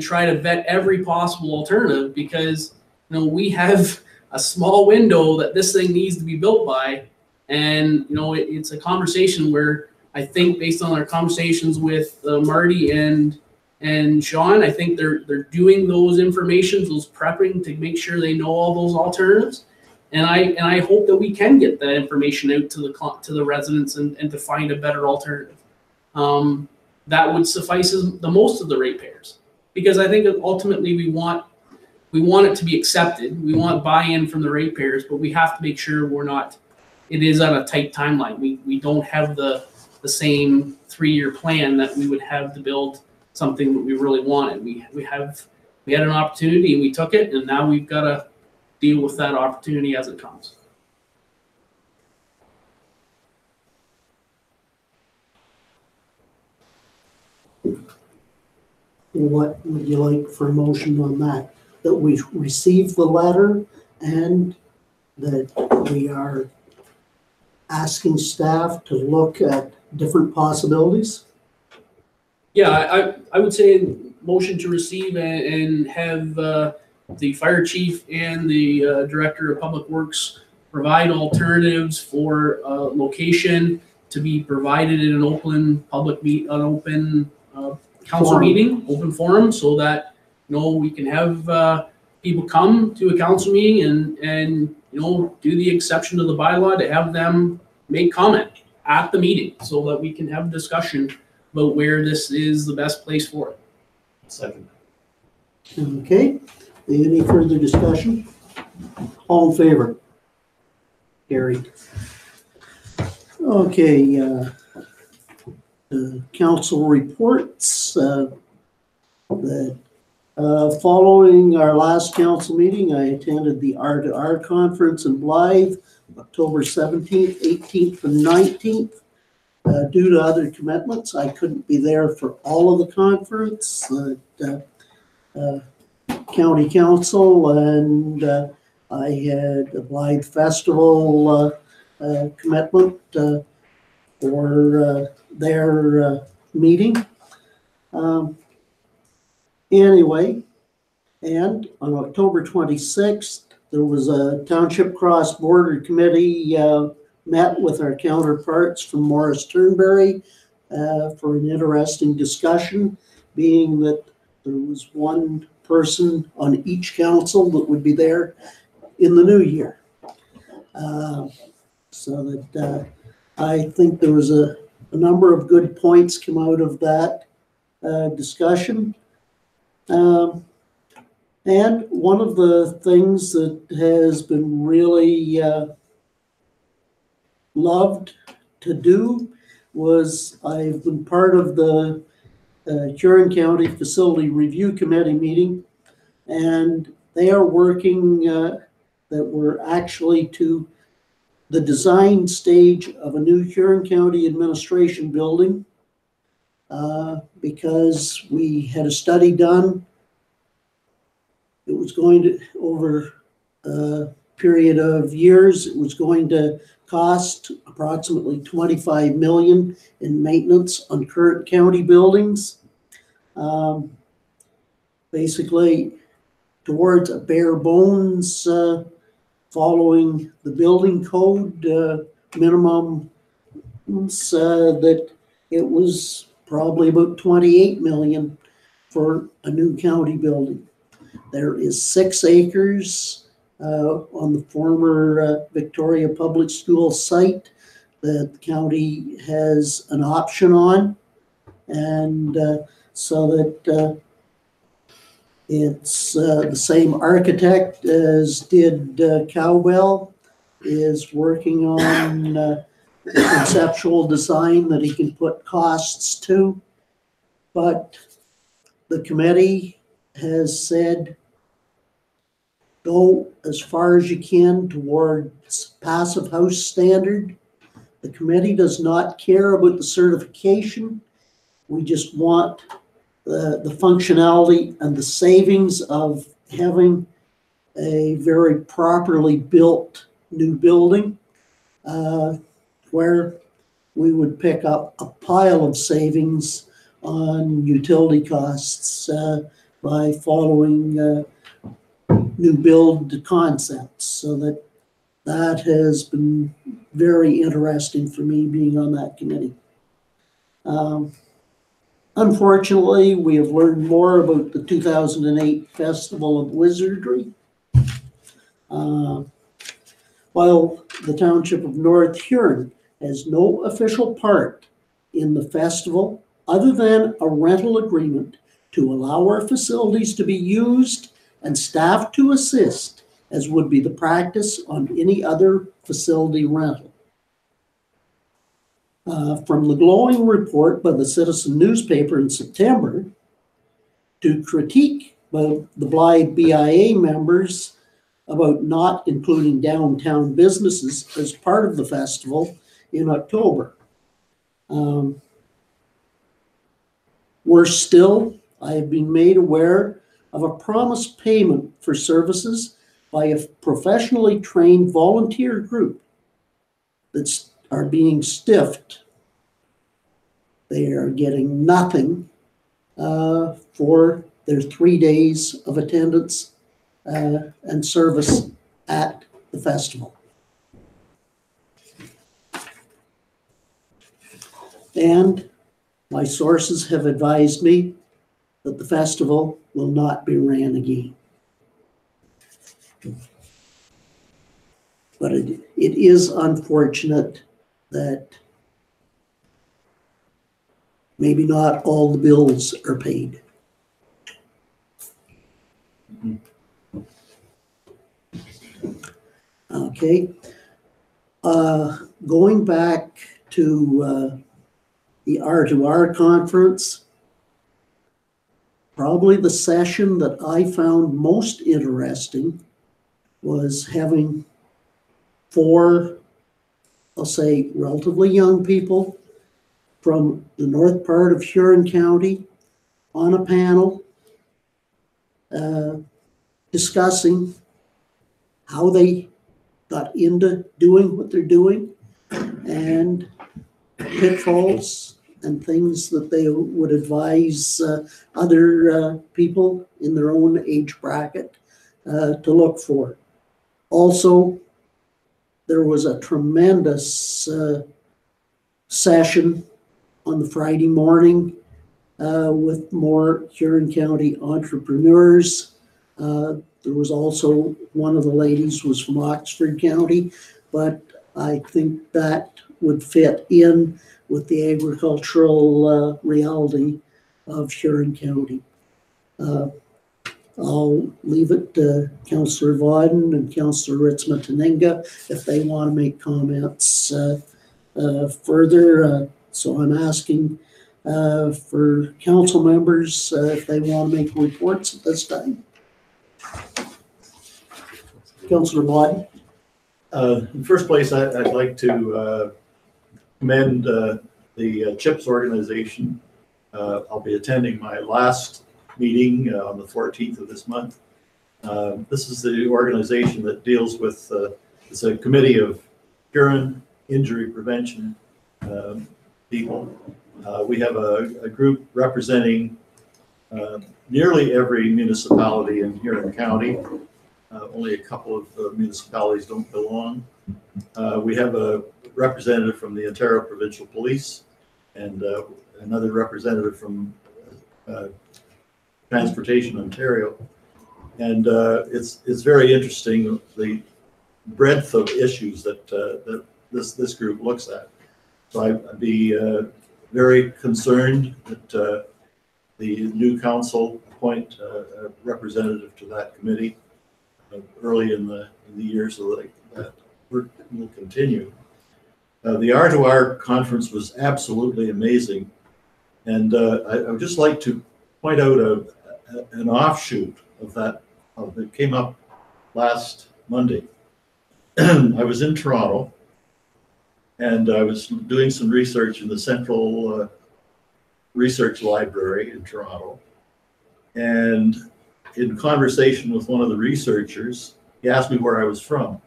try to vet every possible alternative, because we have a small window that this thing needs to be built by, and it's a conversation where I think, based on our conversations with Marty and Sean, I think they're doing those prepping to make sure they know all those alternatives. And I hope that we can get that information out to the residents and to find a better alternative. That would suffice the most of the ratepayers, because I think that ultimately we want it to be accepted. We want buy-in from the ratepayers, but we have to make sure it is on a tight timeline. We don't have the same 3-year plan that we would have to build something that we really wanted. We had an opportunity and we took it, and now we've got to deal with that opportunity as it comes. What would you like for a motion on that? that we received the letter and that we are asking staff to look at different possibilities. Yeah, I would say motion to receive and have the fire chief and the director of public works provide alternatives for location to be provided in an open public council Forum. meeting, open forum, so that, we can have people come to a council meeting and do the exception to the bylaw to have them make comment at the meeting so that we can have discussion about where this is the best place for it. Second. Okay, any further discussion? All in favor? Carried. Okay, council reports, that following our last council meeting, I attended the R2R conference in Blythe, October 17th, 18th, and 19th. Due to other commitments, I couldn't be there for all of the conference. County council and I had a Blythe Festival commitment for their meeting. Anyway, and on October 26th, there was a Township Cross-Border Committee met with our counterparts from Morris Turnberry for an interesting discussion, being that there was one person on each council that would be there in the new year. So that I think there was a number of good points come out of that discussion. And one of the things that has been really loved to do was I've been part of the Huron County Facility Review Committee meeting, and they are working that we're actually to the design stage of a new Huron County administration building because we had a study done. It was going to, over a period of years, it was going to cost approximately $25 million in maintenance on current county buildings. Basically, towards a bare bones, following the building code minimum, that it was probably about $28 million for a new county building. There is 6 acres on the former Victoria Public School site that the county has an option on, and so that it's the same architect as did Cowbell is working on the conceptual design that he can put costs to, but the committee has said go as far as you can towards passive house standard. The committee does not care about the certification. We just want the functionality and the savings of having a very properly built new building where we would pick up a pile of savings on utility costs by following new build concepts. So that has been very interesting for me being on that committee. Unfortunately, we have learned more about the 2008 Festival of Wizardry. While the Township of North Huron has no official part in the festival other than a rental agreement to allow our facilities to be used and staff to assist, as would be the practice on any other facility rental. From the glowing report by the Citizen newspaper in September to critique by the Blythe BIA members about not including downtown businesses as part of the festival in October. Worse still, I have been made aware of a promised payment for services by a professionally trained volunteer group that are being stiffed. They are getting nothing for their 3 days of attendance and service at the festival. And my sources have advised me that the festival will not be ran again. But it is unfortunate that maybe not all the bills are paid. Okay. Going back to the R2R conference, probably the session that I found most interesting was having 4, I'll say, relatively young people from the north part of Huron County on a panel discussing how they got into doing what they're doing and pitfalls and things that they would advise other people in their own age bracket to look for. Also, there was a tremendous session on the Friday morning with more Huron County entrepreneurs. There was also one of the ladies was from Oxford County, but I think that would fit in with the agricultural reality of Huron County. I'll leave it to Councillor Vauden and Councillor Ritzma-Taninga if they want to make comments further. So I'm asking for council members if they want to make reports at this time. Councillor Vauden. In the first place, I'd like to commend the CHIPS organization. I'll be attending my last meeting on the 14th of this month. This is the organization that deals with, it's a committee of Huron injury prevention people. We have a group representing nearly every municipality in Huron County. Only a couple of municipalities don't belong. We have a representative from the Ontario Provincial Police and another representative from Transportation Ontario. And it's very interesting, the breadth of issues that this group looks at. So I'd be very concerned that the new council appoint a representative to that committee early in the year so that work will continue. The R2R conference was absolutely amazing. And I would just like to point out an offshoot of that came up last Monday. I was in Toronto and I was doing some research in the Central Research Library in Toronto. And in conversation with one of the researchers, he asked me where I was from.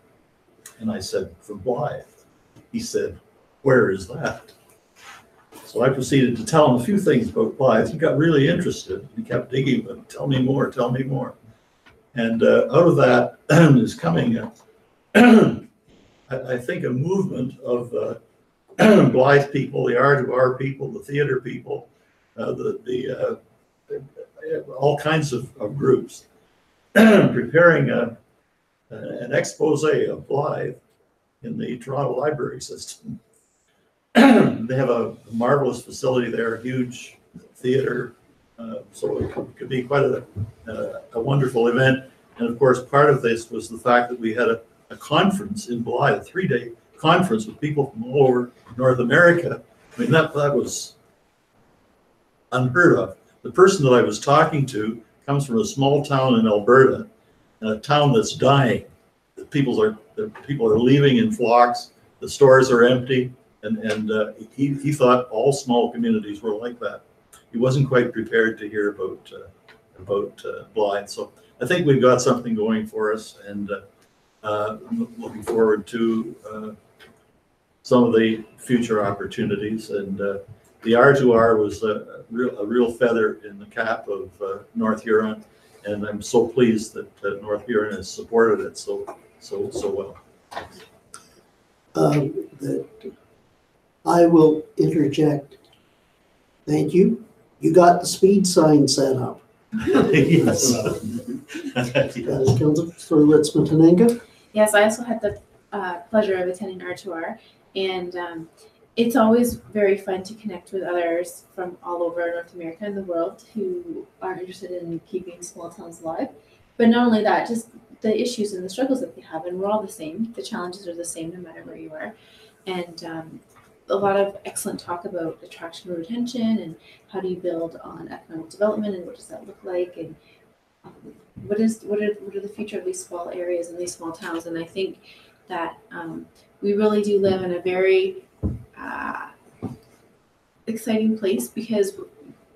And I said, from Blythe. He said, where is that? So I proceeded to tell him a few things about Blythe. He got really interested. He kept digging, but tell me more, tell me more. And out of that is coming, I think, a movement of Blythe people, the R2R people, the theater people, all kinds of groups preparing an expose of Blythe in the Toronto library system. They have a marvelous facility there, a huge theater, so it could be quite a wonderful event. And of course, part of this was the fact that we had a conference in Blythe, a 3-day conference with people from all over North America. I mean, that was unheard of. The person that I was talking to comes from a small town in Alberta, a town that's dying. The people are leaving in flocks. The stores are empty, and he thought all small communities were like that. He wasn't quite prepared to hear about about Blythe. So I think we've got something going for us, and I'm looking forward to some of the future opportunities. And the R2R was a real feather in the cap of North Huron, and I'm so pleased that North Huron has supported it so well. That I will interject. Thank you. You got the speed sign set up. Yes. Councilor Ritzman-Tenenga? Yes, I also had the pleasure of attending R2R, and it's always very fun to connect with others from all over North America and the world who are interested in keeping small towns alive. But not only that, just the issues and the struggles that they have, and we're all the same. The challenges are the same no matter where you are. And a lot of excellent talk about attraction and retention, and how do you build on economic development, and what does that look like, and what are the future of these small areas and these small towns. And I think that we really do live in a very exciting place, because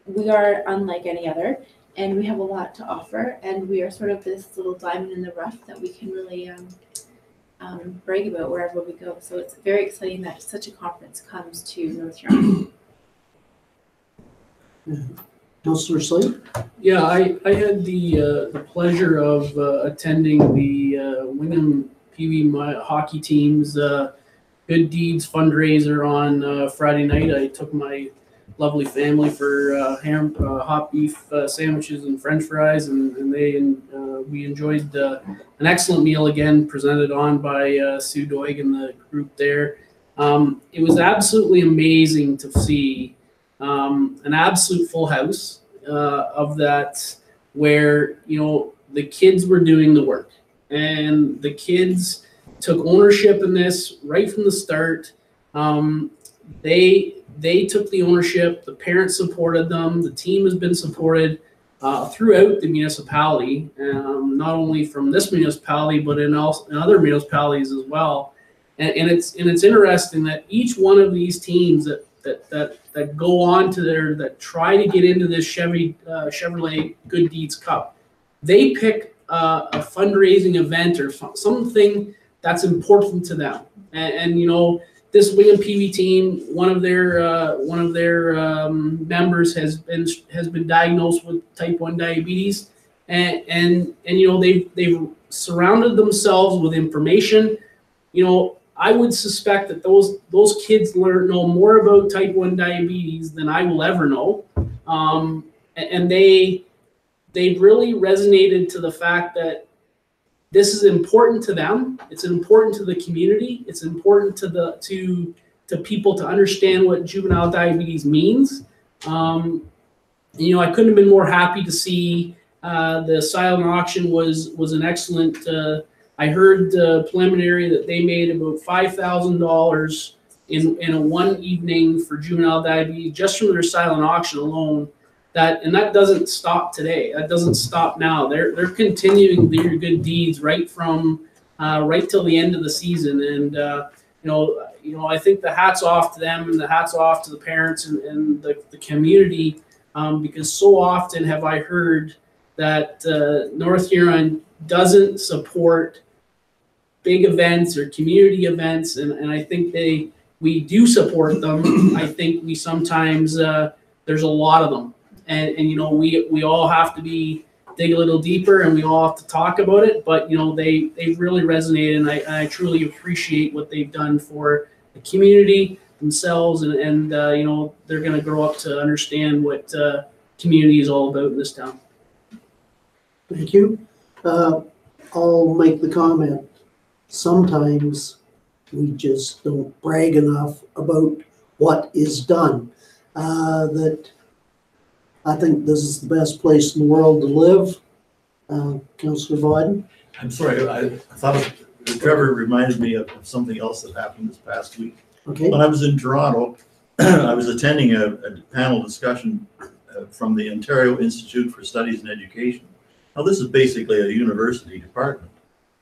we are unlike any other, and we have a lot to offer, and we are sort of this little diamond in the rough that we can really brag about wherever we go. So it's very exciting that such a conference comes to North Huron. Councilor Slade? Yeah, I had the pleasure of attending the Wingham PV hockey team's Good Deeds fundraiser on Friday night. I took my lovely family for hot beef sandwiches and French fries, and we enjoyed an excellent meal again, presented on by Sue Doig and the group there. It was absolutely amazing to see an absolute full house of that, where the kids were doing the work, and the kids took ownership in this right from the start. They took the ownership. The parents supported them. The team has been supported throughout the municipality, not only from this municipality, but in other municipalities as well. And it's interesting that each one of these teams that go on to that try to get into this Chevrolet Good Deeds Cup, they pick a fundraising event or something that's important to them. And this Wingham PV team, one of their members has been diagnosed with type 1 diabetes, and they've surrounded themselves with information. I would suspect that those kids know more about type 1 diabetes than I will ever know, and they really resonated to the fact that this is important to them. It's important to the community. It's important to people to understand what juvenile diabetes means. I couldn't have been more happy to see the silent auction was an excellent. I heard preliminary that they made about $5,000 in a one evening for juvenile diabetes just from their silent auction alone. That doesn't stop today. That doesn't stop now. They're continuing their good deeds right till the end of the season. And I think the hat's off to them, and the hat's off to the parents and the community, because so often have I heard that North Huron doesn't support big events or community events, and I think we do support them. I think we sometimes there's a lot of them. And we all have to dig a little deeper, and we all have to talk about it. But they've really resonated, and I truly appreciate what they've done for the community themselves, and they're going to grow up to understand what community is all about in this town. Thank you. I'll make the comment. Sometimes we just don't brag enough about what is done. That I think this is the best place in the world to live. Councillor Biden? I'm sorry, I thought Trevor reminded me of something else that happened this past week. Okay. When I was in Toronto, I was attending a panel discussion from the Ontario Institute for Studies and Education. Now, this is basically a university department.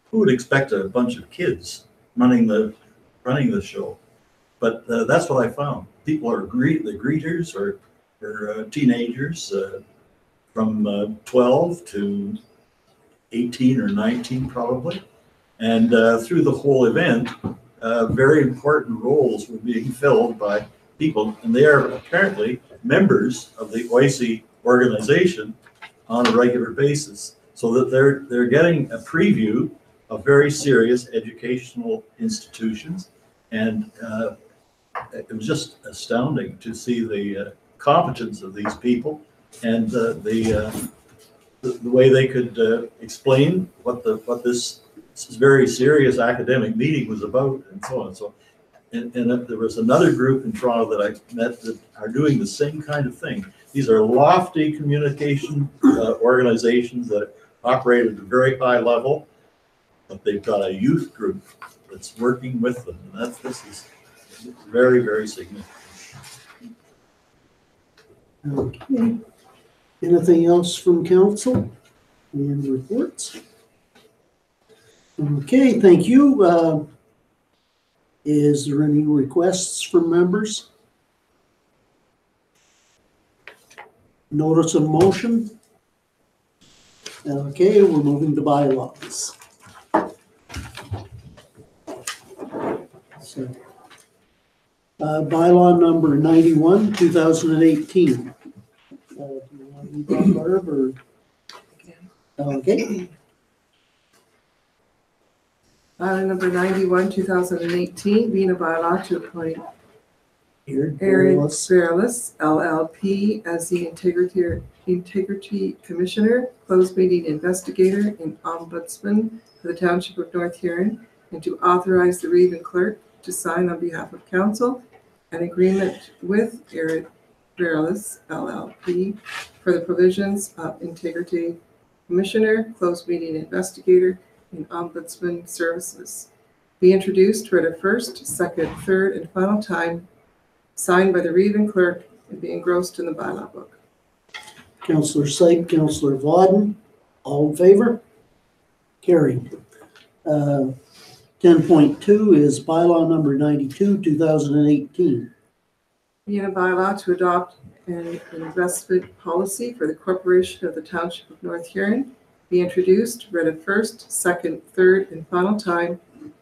Who would expect a bunch of kids running the show? But that's what I found. People are the greeters or teenagers, from 12 to 18 or 19 probably. And through the whole event, very important roles were being filled by people, and they are apparently members of the OISE organization on a regular basis, so that they're getting a preview of very serious educational institutions. And it was just astounding to see the competence of these people and the way they could explain what this very serious academic meeting was about, and so on. So, and there was another group in Toronto that I met that are doing the same kind of thing. These are lofty communication organizations that operate at a very high level, but they've got a youth group that's working with them, and this is very, very significant. Okay. Anything else from council and reports? Okay, thank you. Is there any requests from members? Notice of motion? Okay, we're moving to bylaws. So, bylaw number 91, 2018. Do you want to read that, Barb, or? Okay. Number 91, 2018, being a bylaw to appoint Here, Aaron Fairless, LLP, as the Integrity Commissioner, closed meeting investigator, and ombudsman for the Township of North Huron, and to authorize the Reeve and Clerk to sign on behalf of council an agreement with Aaron Fairless, LLP, for the provisions of Integrity Commissioner, closed meeting investigator, and ombudsman services. Be introduced, read a first, second, third, and final time, signed by the Reeve and Clerk, and be engrossed in the bylaw book. Councillor Sype, Councillor Vaughn, all in favor? Carried. 10.2 is bylaw number 92, 2018. Being a bylaw to adopt an investment policy for the corporation of the Township of North Huron, be introduced, read a first, second, third, and final time,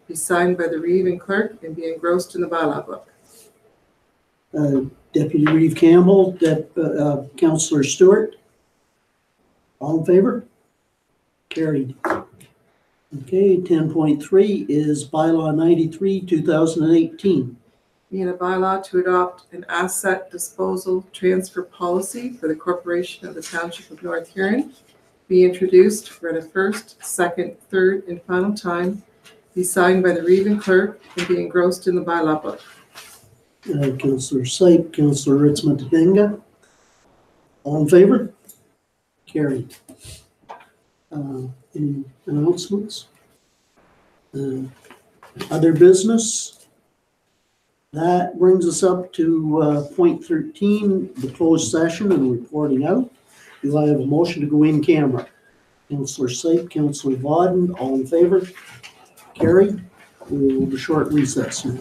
be signed by the Reeve and Clerk, and be engrossed in the bylaw book. Deputy Reeve Campbell, Councillor Stewart, all in favor? Carried. Okay, 10.3 is bylaw 93, 2018. Being a bylaw to adopt an asset disposal transfer policy for the corporation of the Township of North Huron, be introduced, read a first, second, third, and final time, be signed by the Reeve and Clerk, and be engrossed in the bylaw book. Councillor Sype, Councillor Ritzman-Topinga, all in favor? Carried. Any announcements? Other business? That brings us up to point 13, the closed session and reporting out. Do I have a motion to go in camera? Councillor Sype, Councillor Vaughn, all in favor? Carried. We will have a short recess now.